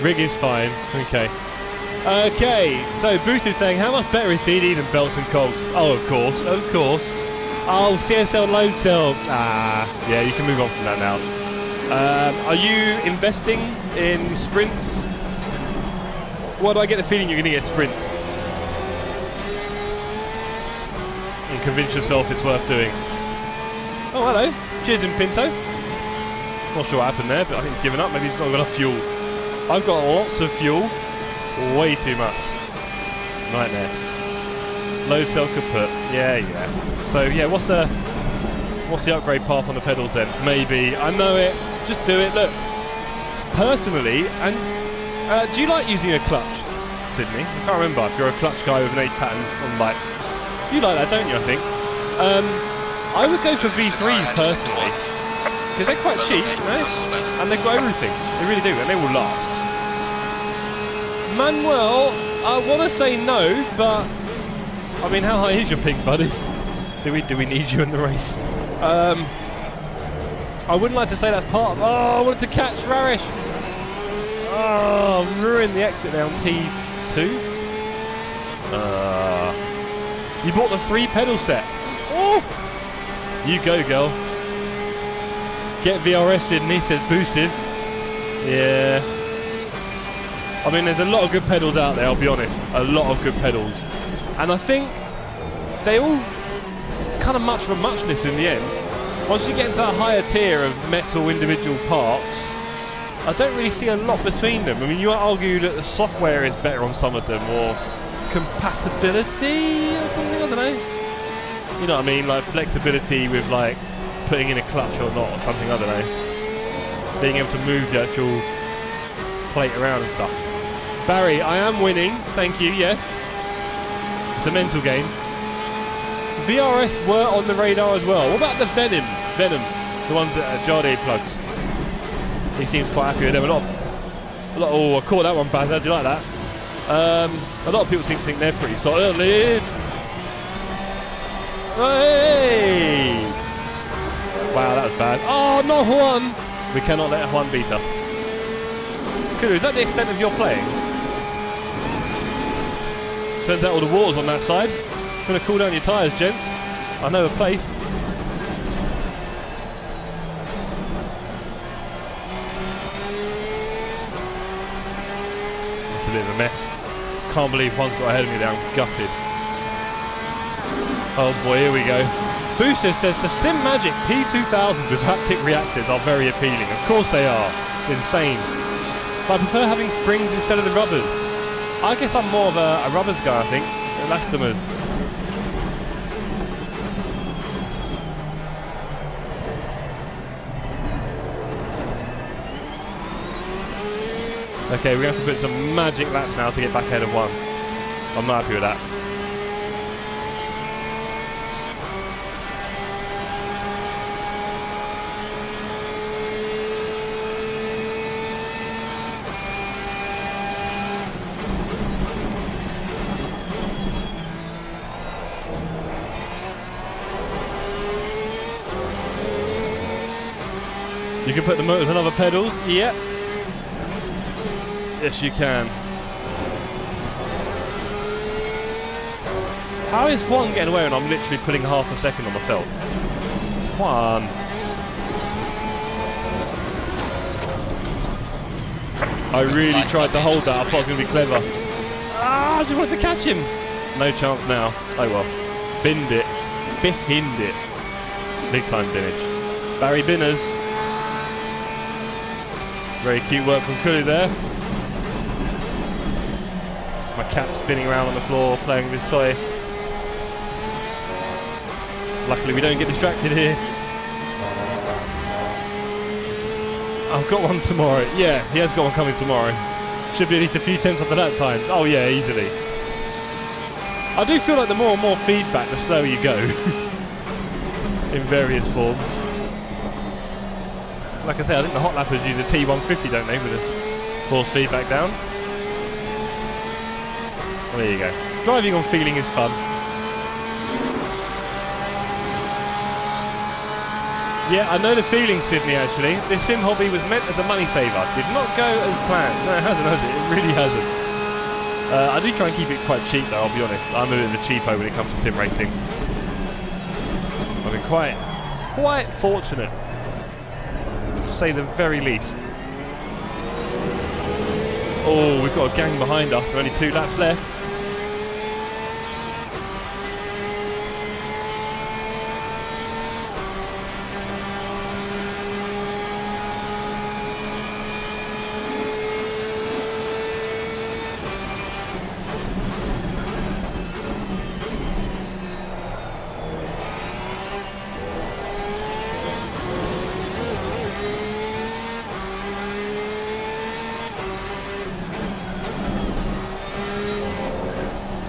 Rig is fine. Okay. Okay, so Boost is saying, how much better is DD than belts and cogs? Oh, of course, of course. Oh, CSL load cell. Ah, yeah, you can move on from that now. Are you investing in sprints? Well, do I get the feeling you're going to get sprints? And convince yourself it's worth doing. Oh, hello. Cheers in Pinto. Not sure what happened there, but I think he's given up. Maybe he's not got enough fuel. I've got lots of fuel. Way too much. Nightmare. Load cell kaput. Yeah, yeah. So, yeah, what's the upgrade path on the pedals then? Maybe. I know it. Just do it. Look. Personally, and do you like using a clutch, Sydney? I can't remember if you're a clutch guy with an H pattern on bike. You like that, don't you, I think? I would go for V3s personally, because they're quite cheap, you know? And they've got everything. They really do, and they will last. Manuel, I want to say no, but I mean, how high is your ping, buddy? Do we need you in the race? I wouldn't like to say that's part of... Oh, I wanted to catch Raresh. Oh, ruined the exit there on T2. You bought the 3 pedal set. Oh, you go, girl. Get VRS, Sydney, says Boosive. Yeah. I mean, there's a lot of good pedals out there, I'll be honest. A lot of good pedals. And I think they all kind of much for muchness in the end. Once you get into that higher tier of metal individual parts, I don't really see a lot between them. I mean, you might argue that the software is better on some of them, or compatibility or something, I don't know. You know what I mean? Like flexibility with like putting in a clutch or not, or something, I don't know. Being able to move the actual plate around and stuff. Barry, I am winning, thank you, yes. It's a mental game. VRS were on the radar as well. What about the Venom? The ones that Jade plugs. He seems quite happy with them. Oh, I caught that one, Baz. How'd you like that? A lot of people seem to think they're pretty solid. Hey! Wow, that was bad. Oh, not Juan! We cannot let Juan beat us. Cool, is that the extent of your playing? Turns out all the water's on that side. Gonna cool down your tyres, gents. I know a place. It's a bit of a mess. Can't believe Juan's got ahead of me there. I'm gutted. Oh boy, here we go. Booster says to Sim Magic P2000 with haptic reactors are very appealing. Of course they are. Insane. But I prefer having springs instead of the rubbers. I guess I'm more of a rubbers guy, I think. Elastomers. Okay, we're going to have to put some magic laps now to get back ahead of one. I'm not happy with that. You can put the motors on other pedals. Yep. Yes, you can. How is Juan getting away when I'm literally putting half a second on myself? Juan. I really tried to hold that. I thought I was going to be clever. Ah, I just wanted to catch him. No chance now. Oh well. Binned it. Binned it. Big time binnage. Barry Binners. Very cute work from Kulu there. My cat's spinning around on the floor playing with his toy. Luckily we don't get distracted here. I've got one tomorrow. Yeah, he has got one coming tomorrow. Should be at least a few tenths up at that time. Oh yeah, easily. I do feel like the more and more feedback, the slower you go. In various forms. Like I say, I think the hot lappers use a T150, don't they, with the force feedback down? Well, there you go. Driving on feeling is fun. Yeah, I know the feeling, Sydney, actually. This sim hobby was meant as a money saver. Did not go as planned. No, it hasn't, has it? It really hasn't. I do try and keep it quite cheap, though, I'll be honest. I'm a bit of a cheapo when it comes to sim racing. I've been quite fortunate, to say the very least. Oh, we've got a gang behind us. There are only 2 laps left.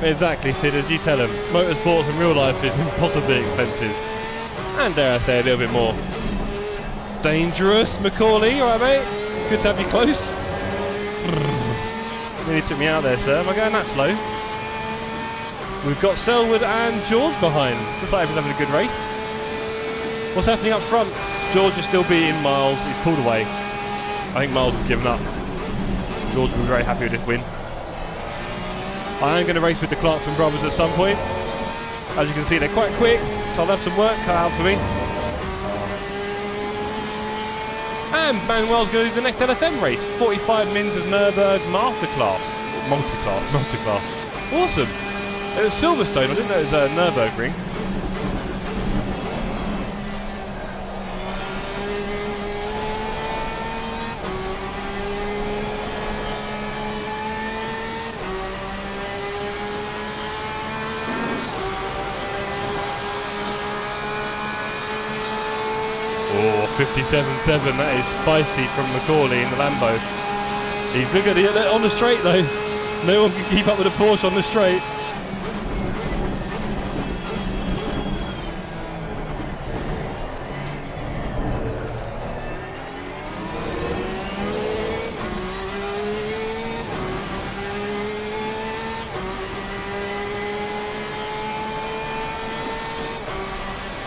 Exactly, Sid, as you tell them, motorsports in real life is impossibly expensive. And dare I say, a little bit more dangerous, Macaulay, alright mate? Good to have you close. Really took me out there, sir. Am I going that slow? We've got Selwood and George behind. Looks like everyone's having a good race. What's happening up front? George is still beating Miles. He's pulled away. I think Miles has given up. George will be very happy with this win. I am going to race with the Clarkson brothers at some point. As you can see, they're quite quick, so I'll have some work cut out for me. And Manuel's going to do the next LFM race. 45 mins of Nürburg Masterclass. Multiclass. Awesome. It was Silverstone. I didn't know it was a Nürburgring. Oh, 57.7, that is spicy from Macaulay in the Lambo. He's looking at it on the straight though. No one can keep up with the Porsche on the straight.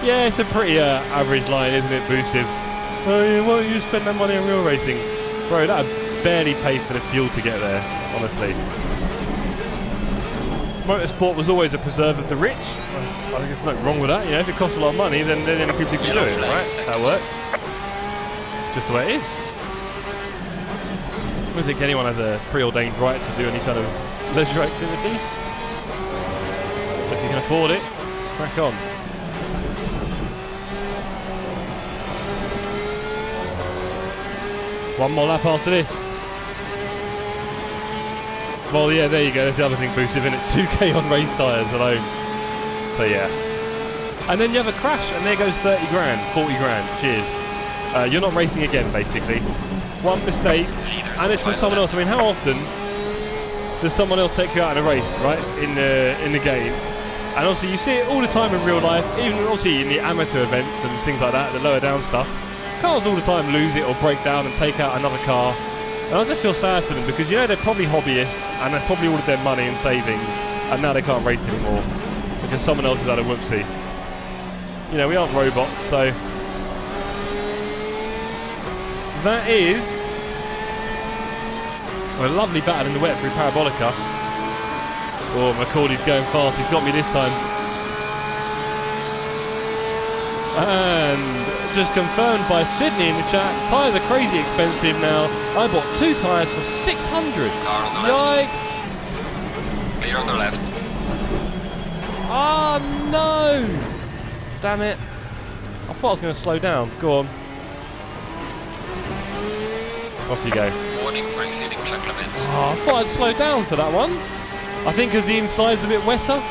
Yeah, it's a pretty average line, isn't it, Boosive? Oh, yeah, why don't you spend that money on real racing? Bro, that would barely pay for the fuel to get there, honestly. Motorsport was always a preserve of the rich. I think there's nothing wrong with that. You know, if it costs a lot of money, then only people can do it, right? That works. Just the way it is. I don't think anyone has a preordained right to do any kind of leisure activity. If you can afford it, crack on. One more lap after this. Well, yeah, there you go. That's the other thing, Boosive, isn't it? 2k on race tyres alone. So, yeah. And then you have a crash, and there goes 30 grand, 40 grand. Cheers. You're not racing again, basically. One mistake, and it's from someone else. I mean, how often does someone else take you out in a race, right? In the game. And obviously, you see it all the time in real life, even obviously in the amateur events and things like that, the lower down stuff. Cars all the time lose it or break down and take out another car. And I just feel sad for them because, you know, they're probably hobbyists and they're probably all of their money and savings, and now they can't race anymore because someone else has had a whoopsie. You know, we aren't robots, so that is a lovely battle in the wet through Parabolica. Oh, Macaulay's going fast. He's got me this time. And just confirmed by Sydney in the chat, tyres are crazy expensive now. I bought 2 tyres for 600. Car on the left. Clear on the left. Oh no! Damn it. I thought I was going to slow down. Go on. Off you go. Warning for exceeding track limits. Oh, I thought I'd slow down for that one. I think because the inside's a bit wetter.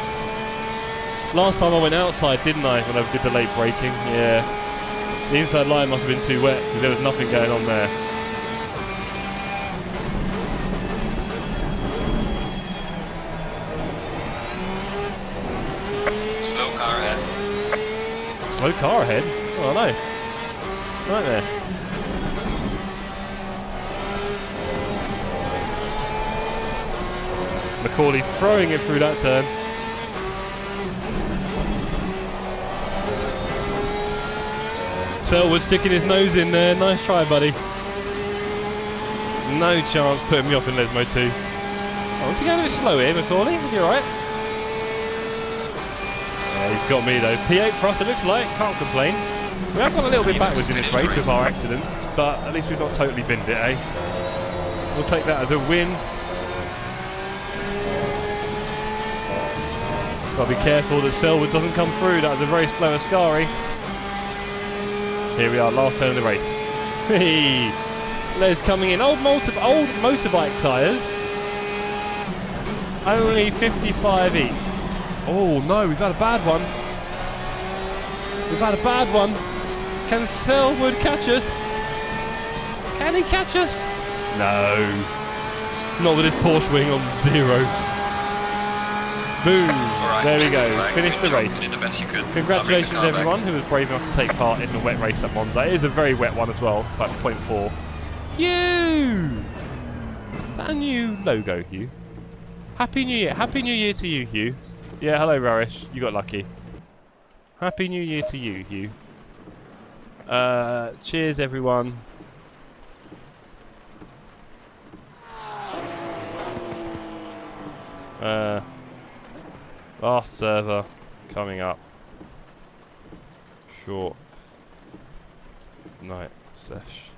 Last time I went outside, didn't I, when I did the late braking? Yeah. The inside line must have been too wet because there was nothing going on there. Slow car ahead. Slow car ahead? Oh, I know. Right there. Macaulay throwing it through that turn. Selwood sticking his nose in there. Nice try, buddy. No chance putting me off in Lesmo 2. Oh, want you going a bit slow here, Macaulay? You alright? Yeah, he's got me though. P8 for us, it looks like. Can't complain. We have gone a little bit backwards in this race with our accidents, but at least we've not totally binned it, eh? We'll take that as a win. Got to be careful that Selwood doesn't come through. That was a very slow Ascari. Here we are, last turn of the race. Hey, Les coming in. Old motorbike tyres. Only 55 each. Oh no, we've had a bad one. We've had a bad one. Can Selwood catch us? Can he catch us? No. Not with his Porsche wing on 0. Boom. Right, there we go. Finished the race. Did the best you could. Congratulations everyone who was brave enough to take part in the wet race at Monza. It is a very wet one as well. It's like 0.4. Hugh! Is that a new logo, Hugh? Happy New Year. Happy New Year to you, Hugh. Yeah, hello, Rarish. You got lucky. Happy New Year to you, Hugh. Cheers, everyone. Last server coming up. Short night sesh.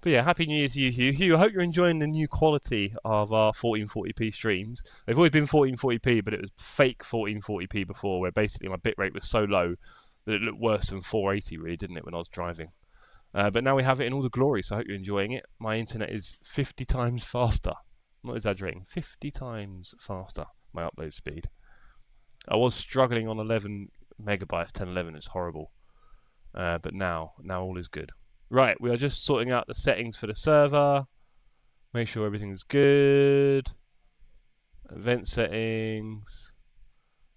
But yeah, Happy New Year to you, Hugh. Hugh, I hope you're enjoying the new quality of our 1440p streams. They've always been 1440p, but it was fake 1440p before, where basically my bitrate was so low that it looked worse than 480, really, didn't it, when I was driving? But now we have it in all the glory, so I hope you're enjoying it. My internet is 50 times faster. I'm not exaggerating. 50 times faster, my upload speed. I was struggling on 11 megabytes, 1011. It's horrible. But now all is good. Right, we are just sorting out the settings for the server. Make sure everything's good. Event settings.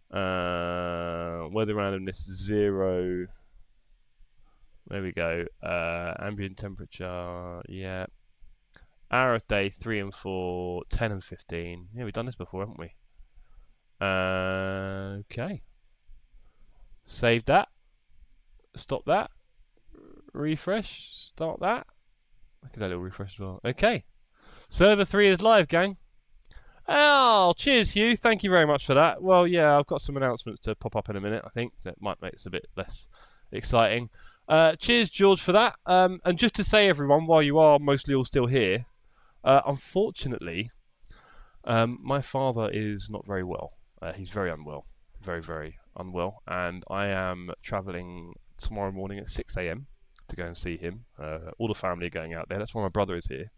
Weather randomness 0. There we go. Ambient temperature, yeah. Hour a day, 3 and 4, 10 and 15. Yeah, we've done this before, haven't we? Okay. Save that. Stop that. Refresh. Start that. Look at that little refresh as well. Okay. Server 3 is live, gang. Oh, cheers, Hugh. Thank you very much for that. Well, yeah, I've got some announcements to pop up in a minute, I think. That might make this a bit less exciting. Cheers, George, for that. And just to say, everyone, while you are mostly all still here, unfortunately, my father is not very well. He's very unwell. Very, very unwell. And I am travelling tomorrow morning at 6 AM to go and see him. All the family are going out there. That's why my brother is here.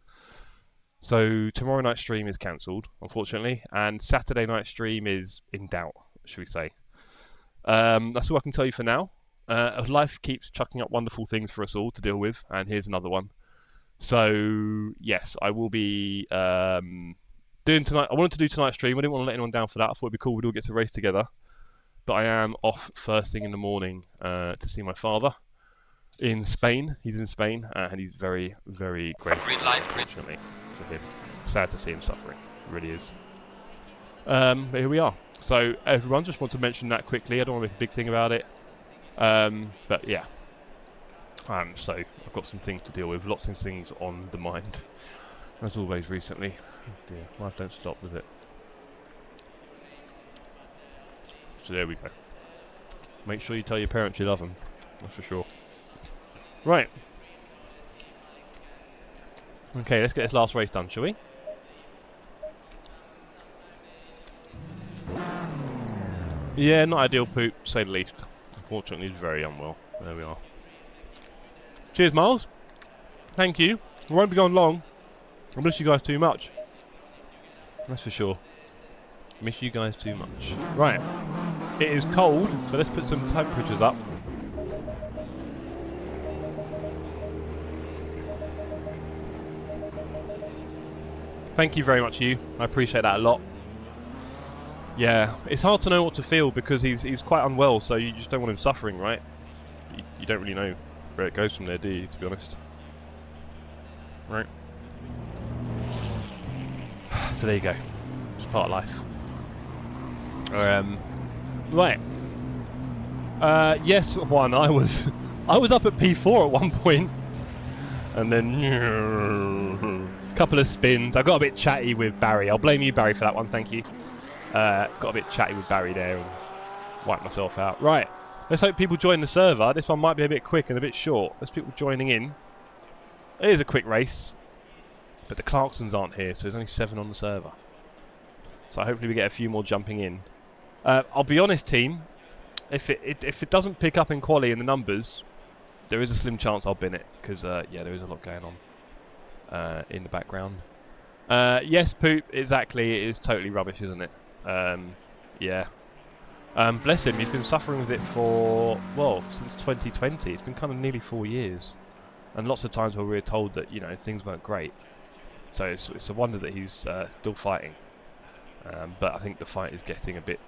So tomorrow night's stream is cancelled, unfortunately, and Saturday night stream is in doubt, should we say. That's all I can tell you for now. Life keeps chucking up wonderful things for us all to deal with, and here's another one. So, yes, I will be doing tonight. I wanted to do tonight's stream. I didn't want to let anyone down for that. I thought it'd be cool. We'd all get to race together. But I am off first thing in the morning to see my father in Spain. He's in Spain, and he's very, very grateful. Green light, Unfortunately, for him. Sad to see him suffering. It really is. But here we are. So, everyone, just want to mention that quickly. I don't want to make a big thing about it. But, yeah. So, I've got some things to deal with. Lots of things on the mind. As always recently. Oh dear, life don't stop, does it? So there we go. Make sure you tell your parents you love them. That's for sure. Right. Okay, let's get this last race done, shall we? Yeah, not ideal, Poop, to say the least. Unfortunately, he's very unwell. There we are. Cheers, Miles. Thank you. We won't be gone long. I miss you guys too much. That's for sure. Miss you guys too much. Right. It is cold, so let's put some temperatures up. Thank you very much, Hugh. I appreciate that a lot. Yeah, it's hard to know what to feel because he's quite unwell, so you just don't want him suffering, right? You don't really know where it goes from there, do you, to be honest? Right. So there you go. It's part of life. Right. Yes, Juan, I was up at P4 at one point, and then couple of spins. I got a bit chatty with Barry. I'll blame you, Barry, for that one. Thank you. Got a bit chatty with Barry there and wiped myself out. Right. Let's hope people join the server. This one might be a bit quick and a bit short. There's people joining in. It is a quick race, but the Clarksons aren't here, so there's only 7 on the server. So hopefully we get a few more jumping in. I'll be honest, team. If it doesn't pick up in quali in the numbers, there is a slim chance I'll bin it because yeah, there is a lot going on in the background. Yes, Poop. Exactly. It is totally rubbish, isn't it? Yeah. Bless him. He's been suffering with it for since 2020. It's been kind of nearly 4 years, and lots of times where we were told that things weren't great. So it's a wonder that he's still fighting. But I think the fight is getting a bit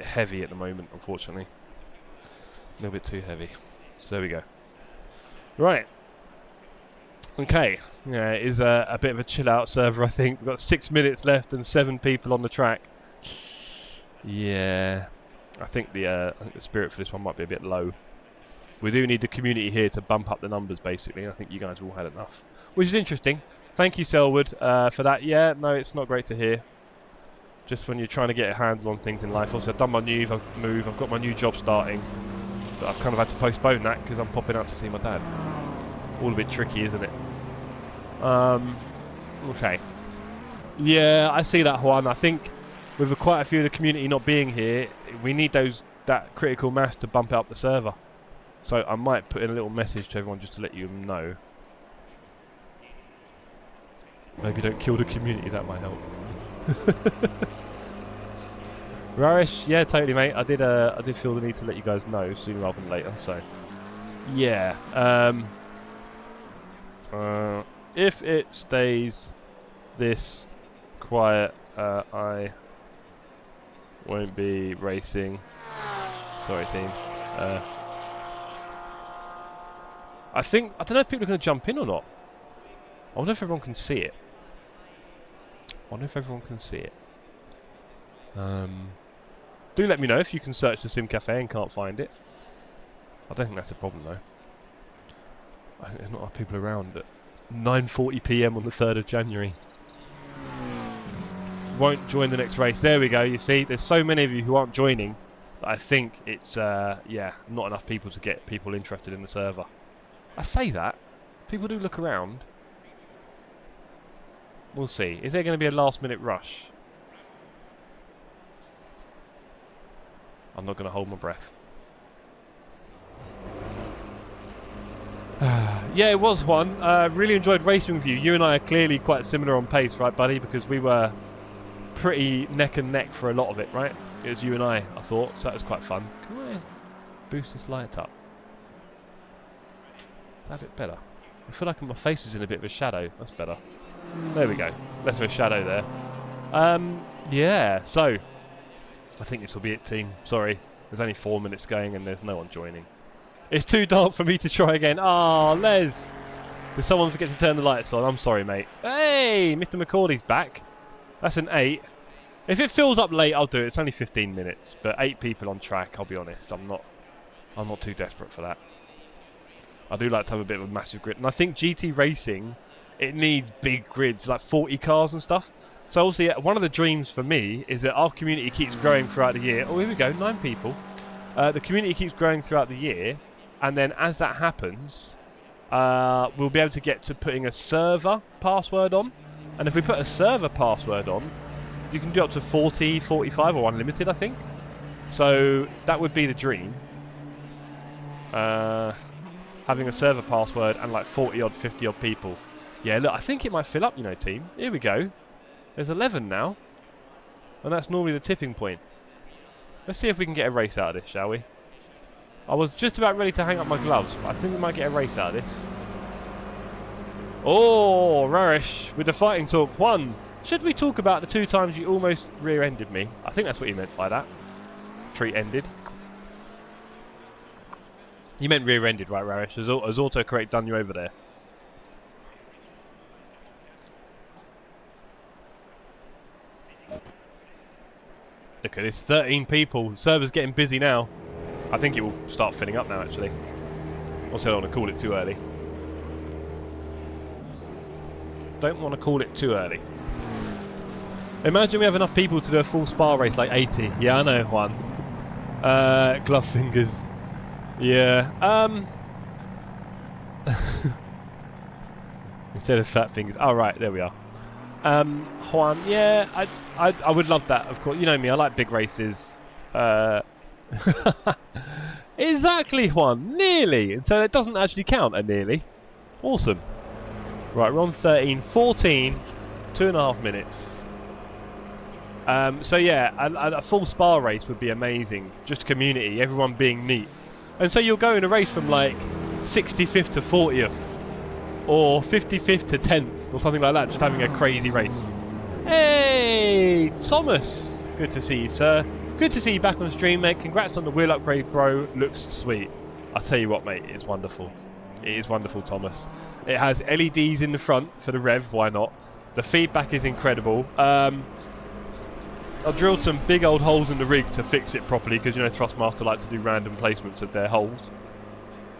heavy at the moment, unfortunately. A little bit too heavy. So there we go. Right. Okay. Yeah, it is a bit of a chill-out server, I think. We've got 6 minutes left and 7 people on the track. Yeah. I think the spirit for this one might be a bit low. We do need the community here to bump up the numbers, basically. I think you guys have all had enough. Which is interesting. Thank you, Selwood, for that. Yeah, no, it's not great to hear. Just when you're trying to get a handle on things in life. Also, I've done my move. I've got my new job starting. But I've kind of had to postpone that because I'm popping out to see my dad. All a bit tricky, isn't it? Okay. Yeah, I see that, Juan. I think with quite a few of the community not being here, we need that critical mass to bump up the server. So I might put in a little message to everyone just to let you know. Maybe don't kill the community, that might help. Rarish, yeah, totally, mate. I did feel the need to let you guys know sooner rather than later. So, yeah. If it stays this quiet, I won't be racing. Sorry, team. I don't know if people are going to jump in or not. I wonder if everyone can see it. Wonder if everyone can see it. Do let me know if you can search the Sim Cafe and can't find it. I don't think that's a problem though. I think there's not enough people around at 9:40 PM on the 3rd of January. Won't join the next race. There we go. You see, there's so many of you who aren't joining that I think it's yeah, not enough people to get people interested in the server. I say that, people do look around. We'll see. Is there going to be a last-minute rush? I'm not going to hold my breath. Yeah, it was one. Really enjoyed racing with you. You and I are clearly quite similar on pace, right, buddy? Because we were pretty neck and neck for a lot of it, right? It was you and I thought, so that was quite fun. Can I boost this light up? Is that a bit better? I feel like my face is in a bit of a shadow. That's better. There we go. Less of a shadow there. Yeah, so I think this will be it, team. Sorry. There's only 4 minutes going and there's no one joining. It's too dark for me to try again. Ah, Les. Did someone forget to turn the lights on? I'm sorry, mate. Hey, Mr. McCauley's back. That's an 8. If it fills up late, I'll do it. It's only 15 minutes. But 8 people on track, I'll be honest. I'm not too desperate for that. I do like to have a bit of a massive grid. And I think GT Racing, it needs big grids, like 40 cars and stuff. So obviously, one of the dreams for me is that our community keeps growing throughout the year. Oh, here we go, 9 people. The community keeps growing throughout the year. And then as that happens, we'll be able to get to putting a server password on. And if we put a server password on, you can do up to 40, 45 or unlimited, I think. So that would be the dream. Having a server password and like 40 odd, 50 odd people. Yeah, look, I think it might fill up, you know, team. Here we go. There's 11 now. And that's normally the tipping point. Let's see if we can get a race out of this, shall we? I was just about ready to hang up my gloves, but I think we might get a race out of this. Oh, Rarish with the fighting talk. 1. Should we talk about the 2 times you almost rear-ended me? I think that's what he meant by that. Treat-ended. You meant rear-ended, right, Rarish? Has autocorrect done you over there? Look at this, 13 people. The server's getting busy now. I think it will start filling up now, actually. Also, I don't want to call it too early. Don't want to call it too early. Imagine we have enough people to do a full spa race, like 80. Yeah, I know, Juan. Glove fingers. Yeah. Instead of fat fingers. Oh, right, there we are. Juan, yeah, I would love that, of course. You know me, I like big races. Exactly, Juan. Nearly. So it doesn't actually count a nearly. Awesome. Right, we're on 13, 14, 2.5 minutes. So yeah, a full spa race would be amazing. Just community, everyone being neat. And so you'll go in a race from like 65th to 40th. Or 55th to 10th, or something like that, just having a crazy race. Hey, Thomas! Good to see you, sir. Good to see you back on stream, mate. Congrats on the wheel upgrade, bro. Looks sweet. I'll tell you what, mate, it's wonderful. It is wonderful, Thomas. It has LEDs in the front for the rev, why not? The feedback is incredible. I drilled some big old holes in the rig to fix it properly, because, you know, Thrustmaster like to do random placements of their holes.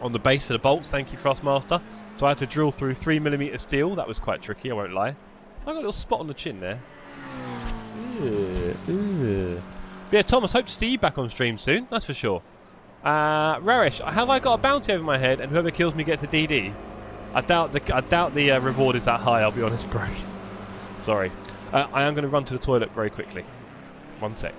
On the base for the bolts, thank you, Thrustmaster. So I had to drill through 3mm steel. That was quite tricky, I won't lie. I got a little spot on the chin there. But yeah, Thomas, hope to see you back on stream soon. That's for sure. Rarish, have I got a bounty over my head and whoever kills me gets a DD? I doubt the reward is that high, I'll be honest, bro. Sorry. I am going to run to the toilet very quickly. 1 sec.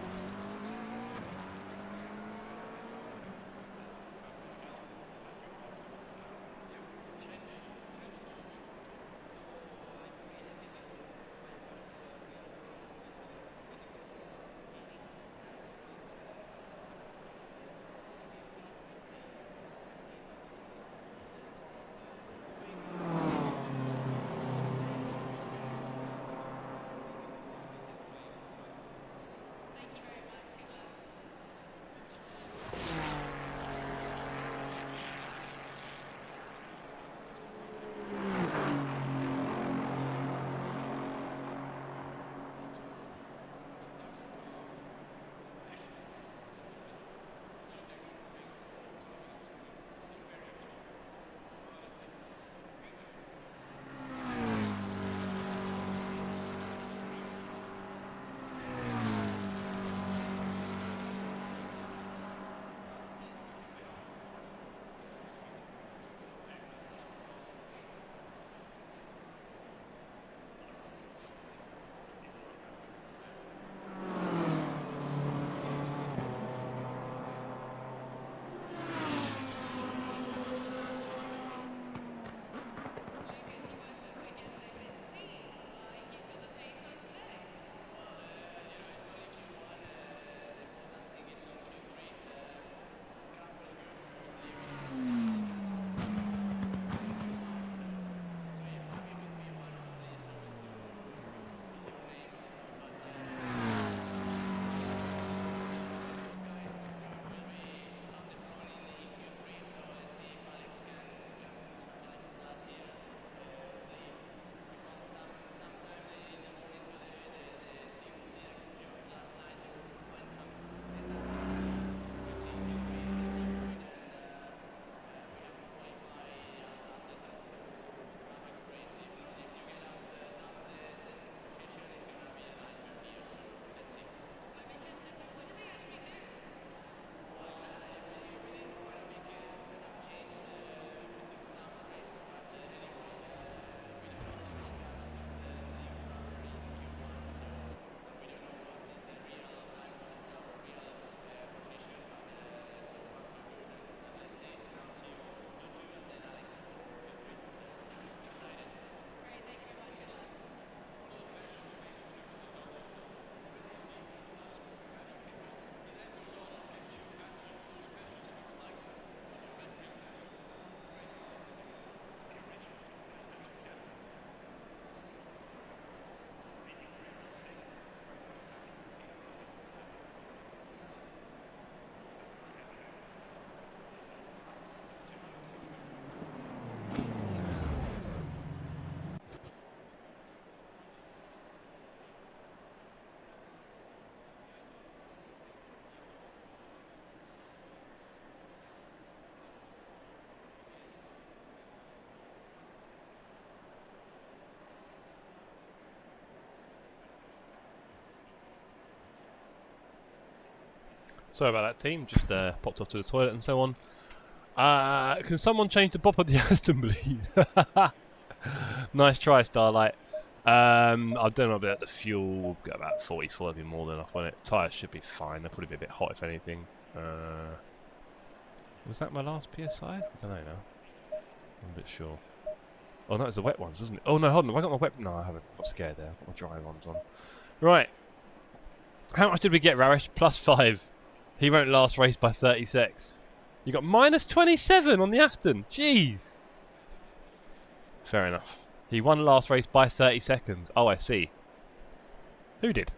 Sorry about that, team. Just popped off to the toilet and so on. Can someone change the bop of the Aston, please? Nice try, Starlight. I don't know about the fuel. We'll get about 44. That'd be more than enough on it. Tyres should be fine. They'll probably be a bit hot if anything. Was that my last PSI? I don't know now. I'm a bit sure. Oh, no, it's the wet ones, wasn't it? Oh, no, hold on. Have I got my wet... No, I haven't. I got scared there. I've got my dry ones on. Right. How much did we get, Raresh? +5. He won't last race by 36. You got -27 on the Aston. Jeez. Fair enough. He won last race by 30 seconds. Oh, I see. Who did?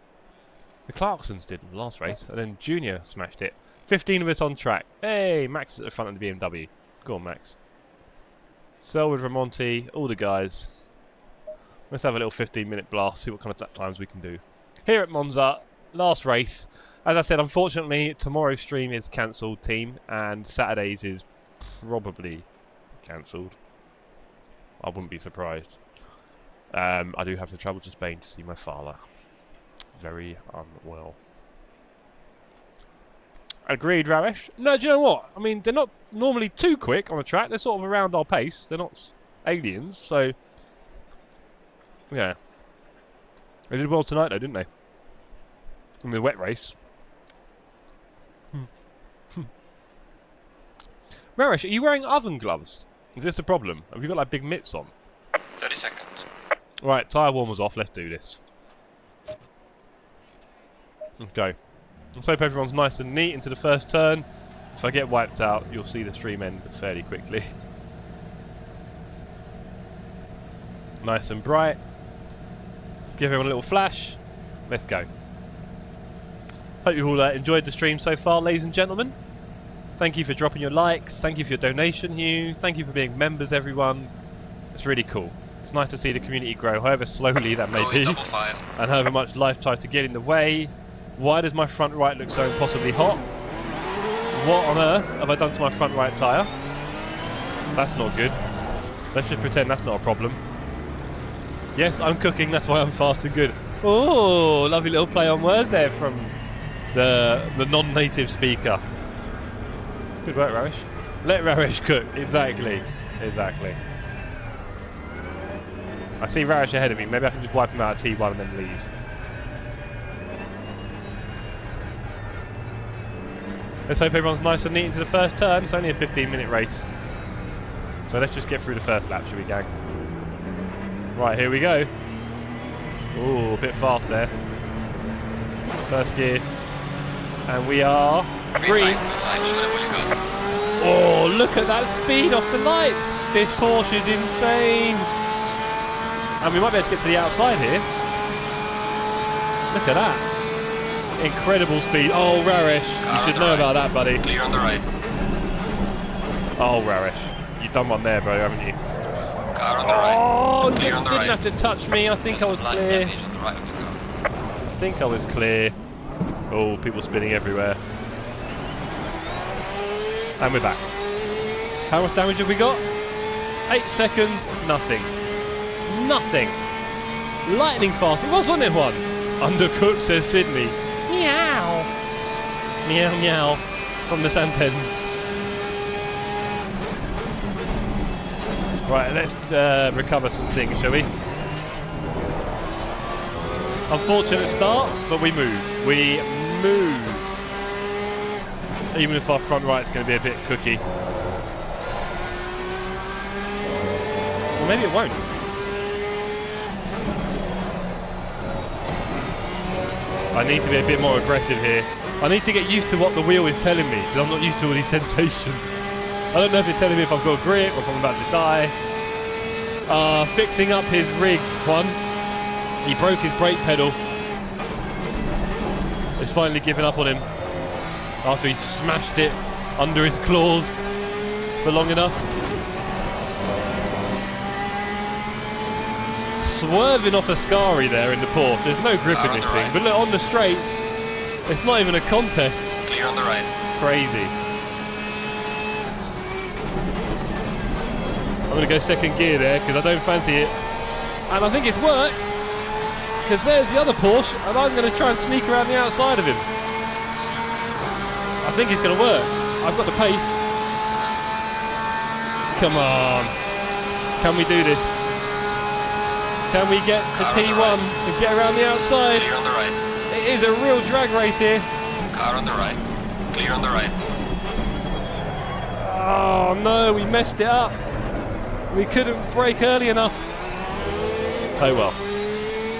The Clarksons did the last race, and then Junior smashed it. 15 of us on track. Hey, Max is at the front of the BMW. Go on, Max. Selwood, Ramonti, all the guys. Let's have a little 15-minute blast, see what kind of lap times we can do. Here at Monza, last race. As I said, unfortunately, tomorrow's stream is cancelled, team, and Saturday's is probably cancelled. I wouldn't be surprised. I do have to travel to Spain to see my father. Very unwell. Agreed, Raresh. No, do you know what? I mean, they're not normally too quick on the track. They're sort of around our pace. They're not aliens, so... Yeah. They did well tonight, though, didn't they? In the wet race. Raresh, are you wearing oven gloves? Is this a problem? Have you got, like, big mitts on? 30 seconds. Right, tyre warmers off. Let's do this. Okay. Let's hope everyone's nice and neat into the first turn. If I get wiped out, you'll see the stream end fairly quickly. Nice and bright. Let's give everyone a little flash. Let's go. Hope you've all enjoyed the stream so far, ladies and gentlemen. Thank you for dropping your likes. Thank you for your donation, Hugh. Thank you for being members, everyone. It's really cool. It's nice to see the community grow, however slowly that may be. And however much life tries to get in the way. Why does my front right look so impossibly hot? What on earth have I done to my front right tyre? That's not good. Let's just pretend that's not a problem. Yes, I'm cooking, that's why I'm fast and good. Oh, lovely little play on words there from the non-native speaker. Good work, Raresh. Let Raresh cook. Exactly. Exactly. I see Raresh ahead of me. Maybe I can just wipe him out at T1 and then leave. Let's hope everyone's nice and neat into the first turn. It's only a 15-minute race. So let's just get through the first lap, shall we, gang? Right, here we go. Ooh, a bit fast there. First gear. And we are... green. Oh, look at that speed off the lights. This Porsche is insane. And we might be able to get to the outside here. Look at that. Incredible speed. Oh, Raresh. You should know about that, buddy. Clear on the right. Oh, Raresh. You've done one there, bro, haven't you? Car on the right. Oh, Clear didn't have to touch me. I think I was clear. I think I was clear. Oh, people spinning everywhere. And we're back. How much damage have we got? 8 seconds, nothing. Nothing. Lightning fast. It was, wasn't it, one? Undercooked, says Sydney. Meow. Meow, meow. From the Santens. Right, let's recover some things, shall we? Unfortunate start, but we move. We move. Even if our front right's going to be a bit cookie. Or maybe it won't. I need to be a bit more aggressive here. I need to get used to what the wheel is telling me, because I'm not used to all these sensations. I don't know if it's telling me if I've got grip or if I'm about to die. Fixing up his rig, one. He broke his brake pedal. He's finally given up on him after he smashed it under his claws for long enough. Swerving off Ascari there in the Porsche. There's no grip in this thing. But look, on the straight, it's not even a contest. Clear on the right. Crazy. I'm going to go second gear there because I don't fancy it. And I think it's worked. Because there's the other Porsche and I'm going to try and sneak around the outside of him. I think it's going to work. I've got the pace. Come on. Can we do this? Can we get to T1 and get around the outside? Clear on the right. It is a real drag race here. Car on the right. Clear on the right. Oh no, we messed it up. We couldn't brake early enough. Oh well.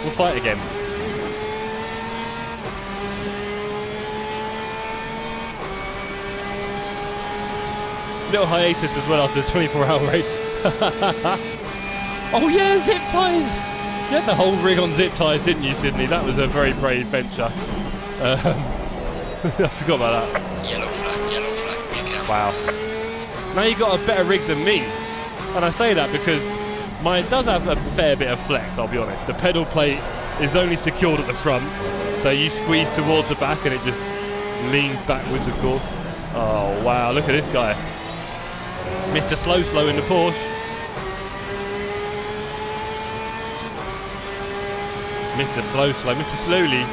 We'll fight again. Little hiatus as well after the 24-hour race. Oh yeah, zip ties! You had the whole rig on zip ties, didn't you, Sydney? That was a very brave venture. I forgot about that. Yellow flag, be careful. Wow. Now you got a better rig than me. And I say that because mine does have a fair bit of flex, I'll be honest. The pedal plate is only secured at the front, so you squeeze towards the back and it just leans backwards, of course. Oh wow, look at this guy. Mr. Slow in the Porsche. Mr. Slow, Mr. Slowly.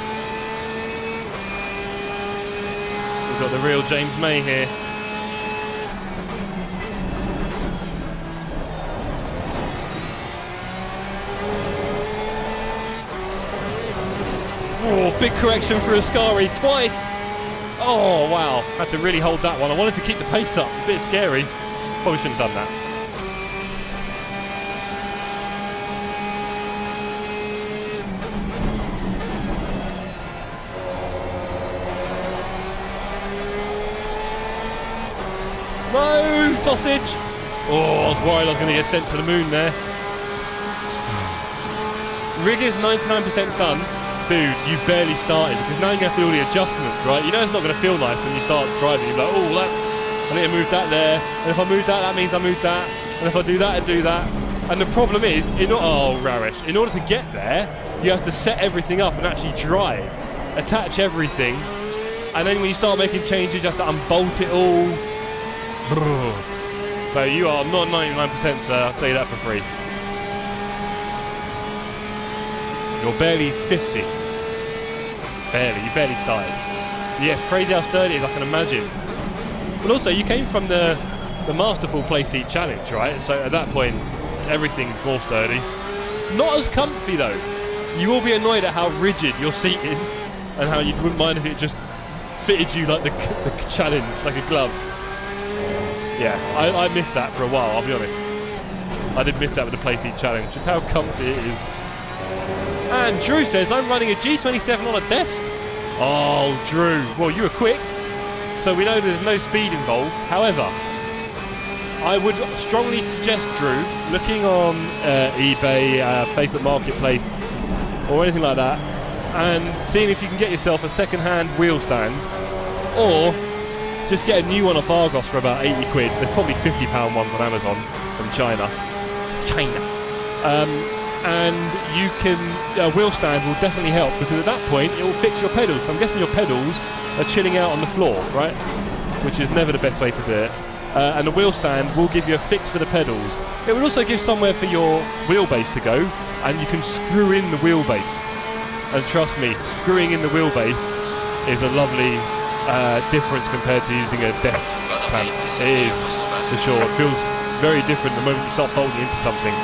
We've got the real James May here. Oh, big correction for Ascari twice. Oh, wow. Had to really hold that one. I wanted to keep the pace up. A bit scary. Probably shouldn't have done that. No, sausage. Oh, I was worried I was going to get sent to the moon there. Rig is 99% done. Dude, you barely started because now you're going to have to do all the adjustments, right? You know it's not going to feel nice when you start driving. You're like, oh, I need to move that there. And if I move that, that means I move that. And if I do that, I do that. And the problem is, rarish. In order to get there, you have to set everything up and actually drive. Attach everything. And then when you start making changes, you have to unbolt it all. So you are not 99%, sir. I'll tell you that for free. You're barely 50. Barely. You barely started. Yes, crazy how sturdy it is, I can imagine. But also, you came from the Masterful Play Seat Challenge, right? So at that point, everything's more sturdy. Not as comfy, though. You will be annoyed at how rigid your seat is and how you wouldn't mind if it just fitted you like the challenge, like a glove. Yeah, I missed that for a while, I'll be honest. I did miss that with the Play Seat Challenge, just how comfy it is. And Drew says, I'm running a G27 on a desk. Oh, Drew. Well, you were quick. So we know there's no speed involved. However, I would strongly suggest, Drew, looking on eBay, Facebook Marketplace, or anything like that, and seeing if you can get yourself a second-hand wheel stand, or just get a new one off Argos for about 80 quid. There's probably £50 ones on Amazon from China. And you can, a wheel stand will definitely help because at that point it will fix your pedals. So I'm guessing your pedals are chilling out on the floor, right? Which is never the best way to do it. And the wheel stand will give you a fix for the pedals. It will also give somewhere for your wheelbase to go, and you can screw in the wheelbase. And trust me, screwing in the wheelbase is a lovely difference compared to using a desk clamp. It is, for sure. It feels very different the moment you start bolting into something.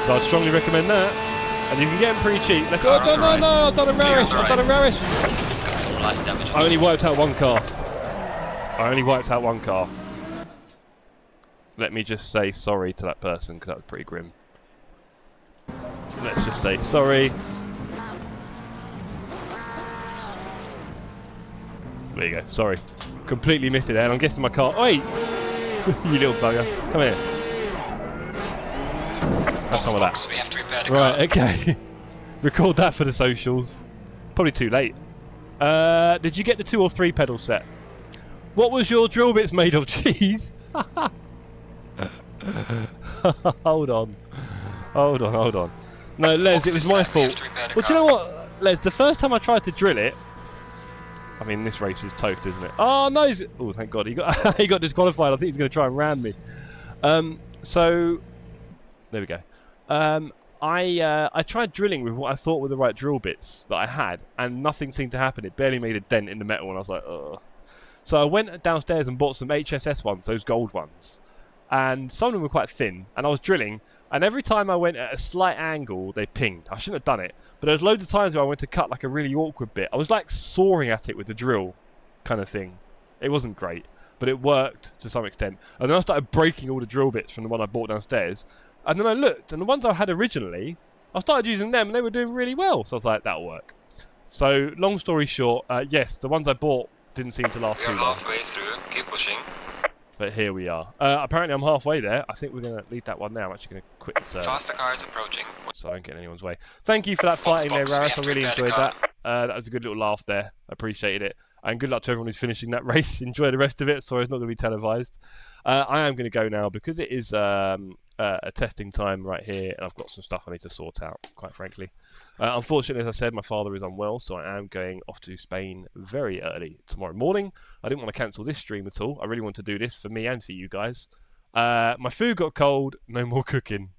So I'd strongly recommend that. And you can get them pretty cheap. Let's go. Oh, no, I've done a rarish. Got some light damage. I only wiped out one car. Let me just say sorry to that person because that was pretty grim. Let's just say sorry. There you go. Sorry. Completely missed it there. And I'm guessing my car. Oh, wait! You little bugger. Come here. Have some of that. We have to repair the car. Right, okay. Record that for the socials. Probably too late. Did you get the 2 or 3 pedal set? What was your drill bits made of? Cheese? Hold on. No, Les, it was my fault. Well, do you know what, Les? The first time I tried to drill it, I mean, this race is toast, isn't it? Oh, no. Oh, thank God. He got disqualified. I think he was going to try and ram me. So, there we go. I tried drilling with what I thought were the right drill bits that I had, and nothing seemed to happen. It barely made a dent in the metal, and I was like, ugh. So I went downstairs and bought some HSS ones, those gold ones. And some of them were quite thin, and I was drilling, and every time I went at a slight angle, they pinged. I shouldn't have done it, but there was loads of times where I went to cut like a really awkward bit. I was like soaring at it with the drill kind of thing. It wasn't great, but it worked to some extent. And then I started breaking all the drill bits from the one I bought downstairs. And then I looked, and the ones I had originally, I started using them, and they were doing really well. So I was like, that'll work. So long story short, yes, the ones I bought didn't seem to last too long. We're halfway through. Keep pushing. But here we are. Apparently I'm halfway there. I think we're going to leave that one now. I'm actually going to quit this. Faster cars approaching. So I don't get in anyone's way. Thank you for that fighting there, Raris. I really enjoyed that. That was a good little laugh there. I appreciated it. And good luck to everyone who's finishing that race. Enjoy the rest of it. Sorry, it's not going to be televised. I am going to go now because it is a testing time right here, and I've got some stuff I need to sort out, quite frankly. Unfortunately, as I said, my father is unwell, so I am going off to Spain very early tomorrow morning. I didn't want to cancel this stream at all. I really want to do this for me and for you guys. My food got cold. No more cooking.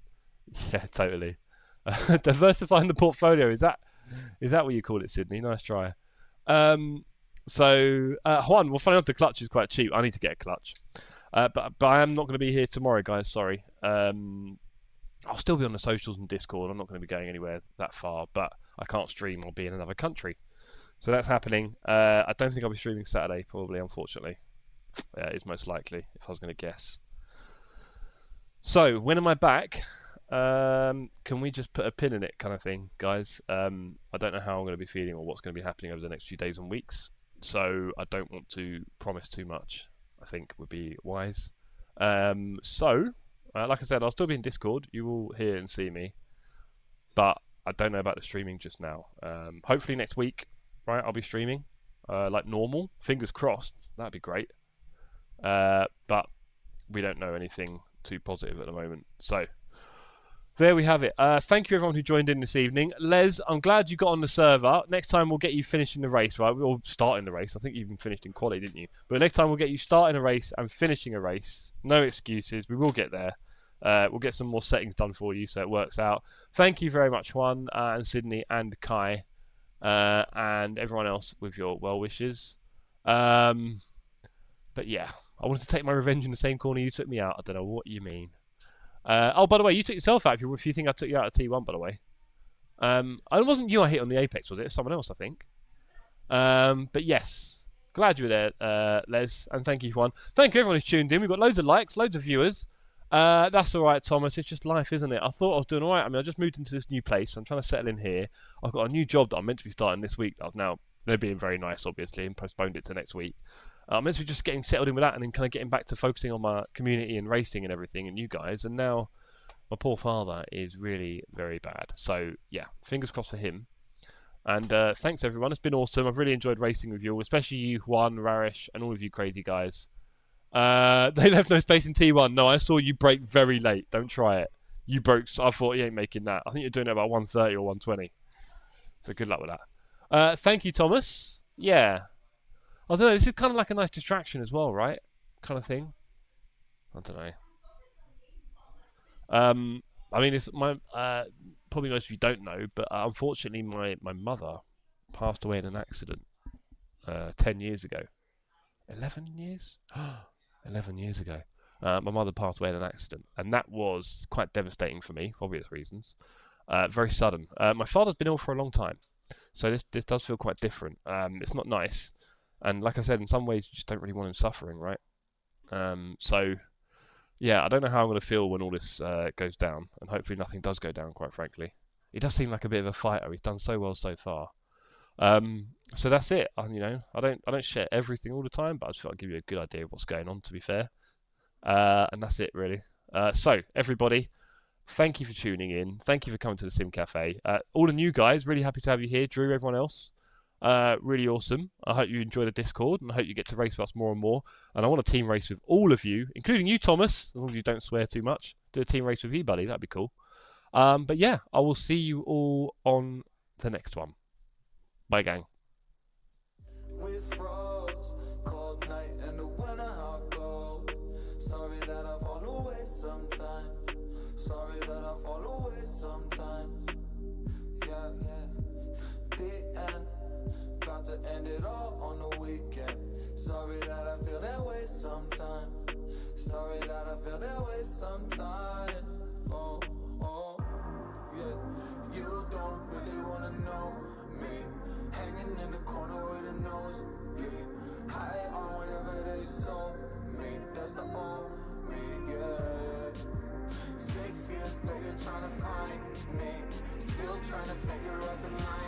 Yeah, totally. Diversifying the portfolio. Is that what you call it, Sydney? Nice try. So, Juan, well, funny enough, the clutch is quite cheap. I need to get a clutch. But I am not going to be here tomorrow, guys. Sorry. I'll still be on the socials and Discord. I'm not going to be going anywhere that far, but I can't stream. I'll be in another country. So that's happening. I don't think I'll be streaming Saturday, probably, unfortunately. It's most likely, if I was going to guess. So, when am I back? Can we just put a pin in it kind of thing, guys? I don't know how I'm going to be feeling or what's going to be happening over the next few days and weeks. So, I don't want to promise too much. I think would be wise. Like I said, I'll still be in Discord. You will hear and see me, but I don't know about the streaming just now. Hopefully next week, right? I'll be streaming like normal. Fingers crossed. That'd be great. But we don't know anything too positive at the moment. So there we have it. Thank you everyone who joined in this evening. Les, I'm glad you got on the server. Next time we'll get you finishing the race, right? We'll starting the race. I think you even finished in quali, didn't you? But next time we'll get you starting a race and finishing a race. No excuses. We will get there. We'll get some more settings done for you so it works out. Thank you very much, Juan and Sydney and Kai and everyone else with your well wishes. But yeah, I wanted to take my revenge in the same corner you took me out. I don't know what you mean. Oh, by the way, you took yourself out if you think I took you out of T1, by the way. It wasn't you I hit on the Apex, was it? Someone else, I think. But yes, glad you were there, Les, and thank you, Juan. Thank you, everyone who's tuned in. We've got loads of likes, loads of viewers. That's all right, Thomas. It's just life, isn't it? I thought I was doing all right. I mean, I just moved into this new place. So I'm trying to settle in here. I've got a new job that I'm meant to be starting this week. Now, they're being very nice, obviously, and postponed it to next week. I'm meant to be just getting settled in with that and then kind of getting back to focusing on my community and racing and everything and you guys. And now my poor father is really very bad. So, yeah, fingers crossed for him. And thanks, everyone. It's been awesome. I've really enjoyed racing with you all, especially you, Juan, Rarish, and all of you crazy guys. They left no space in T1. No, I saw you break very late. Don't try it. You broke. I thought you ain't making that. I think you're doing it about 130 or 120. So good luck with that. Thank you, Thomas. Yeah. I don't know. This is kind of like a nice distraction as well, right? Kind of thing. I don't know. I mean, it's my probably most of you don't know, but unfortunately, my mother passed away in an accident 10 years ago. 11 years? 11 years ago. My mother passed away in an accident, and that was quite devastating for me, for obvious reasons. Very sudden. My father's been ill for a long time, so this does feel quite different. It's not nice, and like I said, in some ways, you just don't really want him suffering, right? So, yeah, I don't know how I'm going to feel when all this goes down, and hopefully nothing does go down, quite frankly. He does seem like a bit of a fighter. He's done so well so far. So that's it. I don't share everything all the time, but I just thought I'd give you a good idea of what's going on, to be fair. And that's it, really. So, everybody, thank you for tuning in. Thank you for coming to the Sim Cafe. All the new guys, really happy to have you here. Drew, everyone else, really awesome. I hope you enjoy the Discord, and I hope you get to race with us more and more. And I want a team race with all of you, including you, Thomas, as long as you don't swear too much. Do a team race with you, buddy. That'd be cool. But yeah, I will see you all on the next one. Bye, gang. With frogs, cold night and the winter hot cold. Sorry that I fall away sometimes. Sorry that I fall away sometimes. I feel that way sometimes. Oh, oh, yeah. You don't really wanna know me. Hanging in the corner with a nose bleed. High on whatever they sold me. That's the old me, yeah. 6 years later trying to find me. Still trying to figure out the line.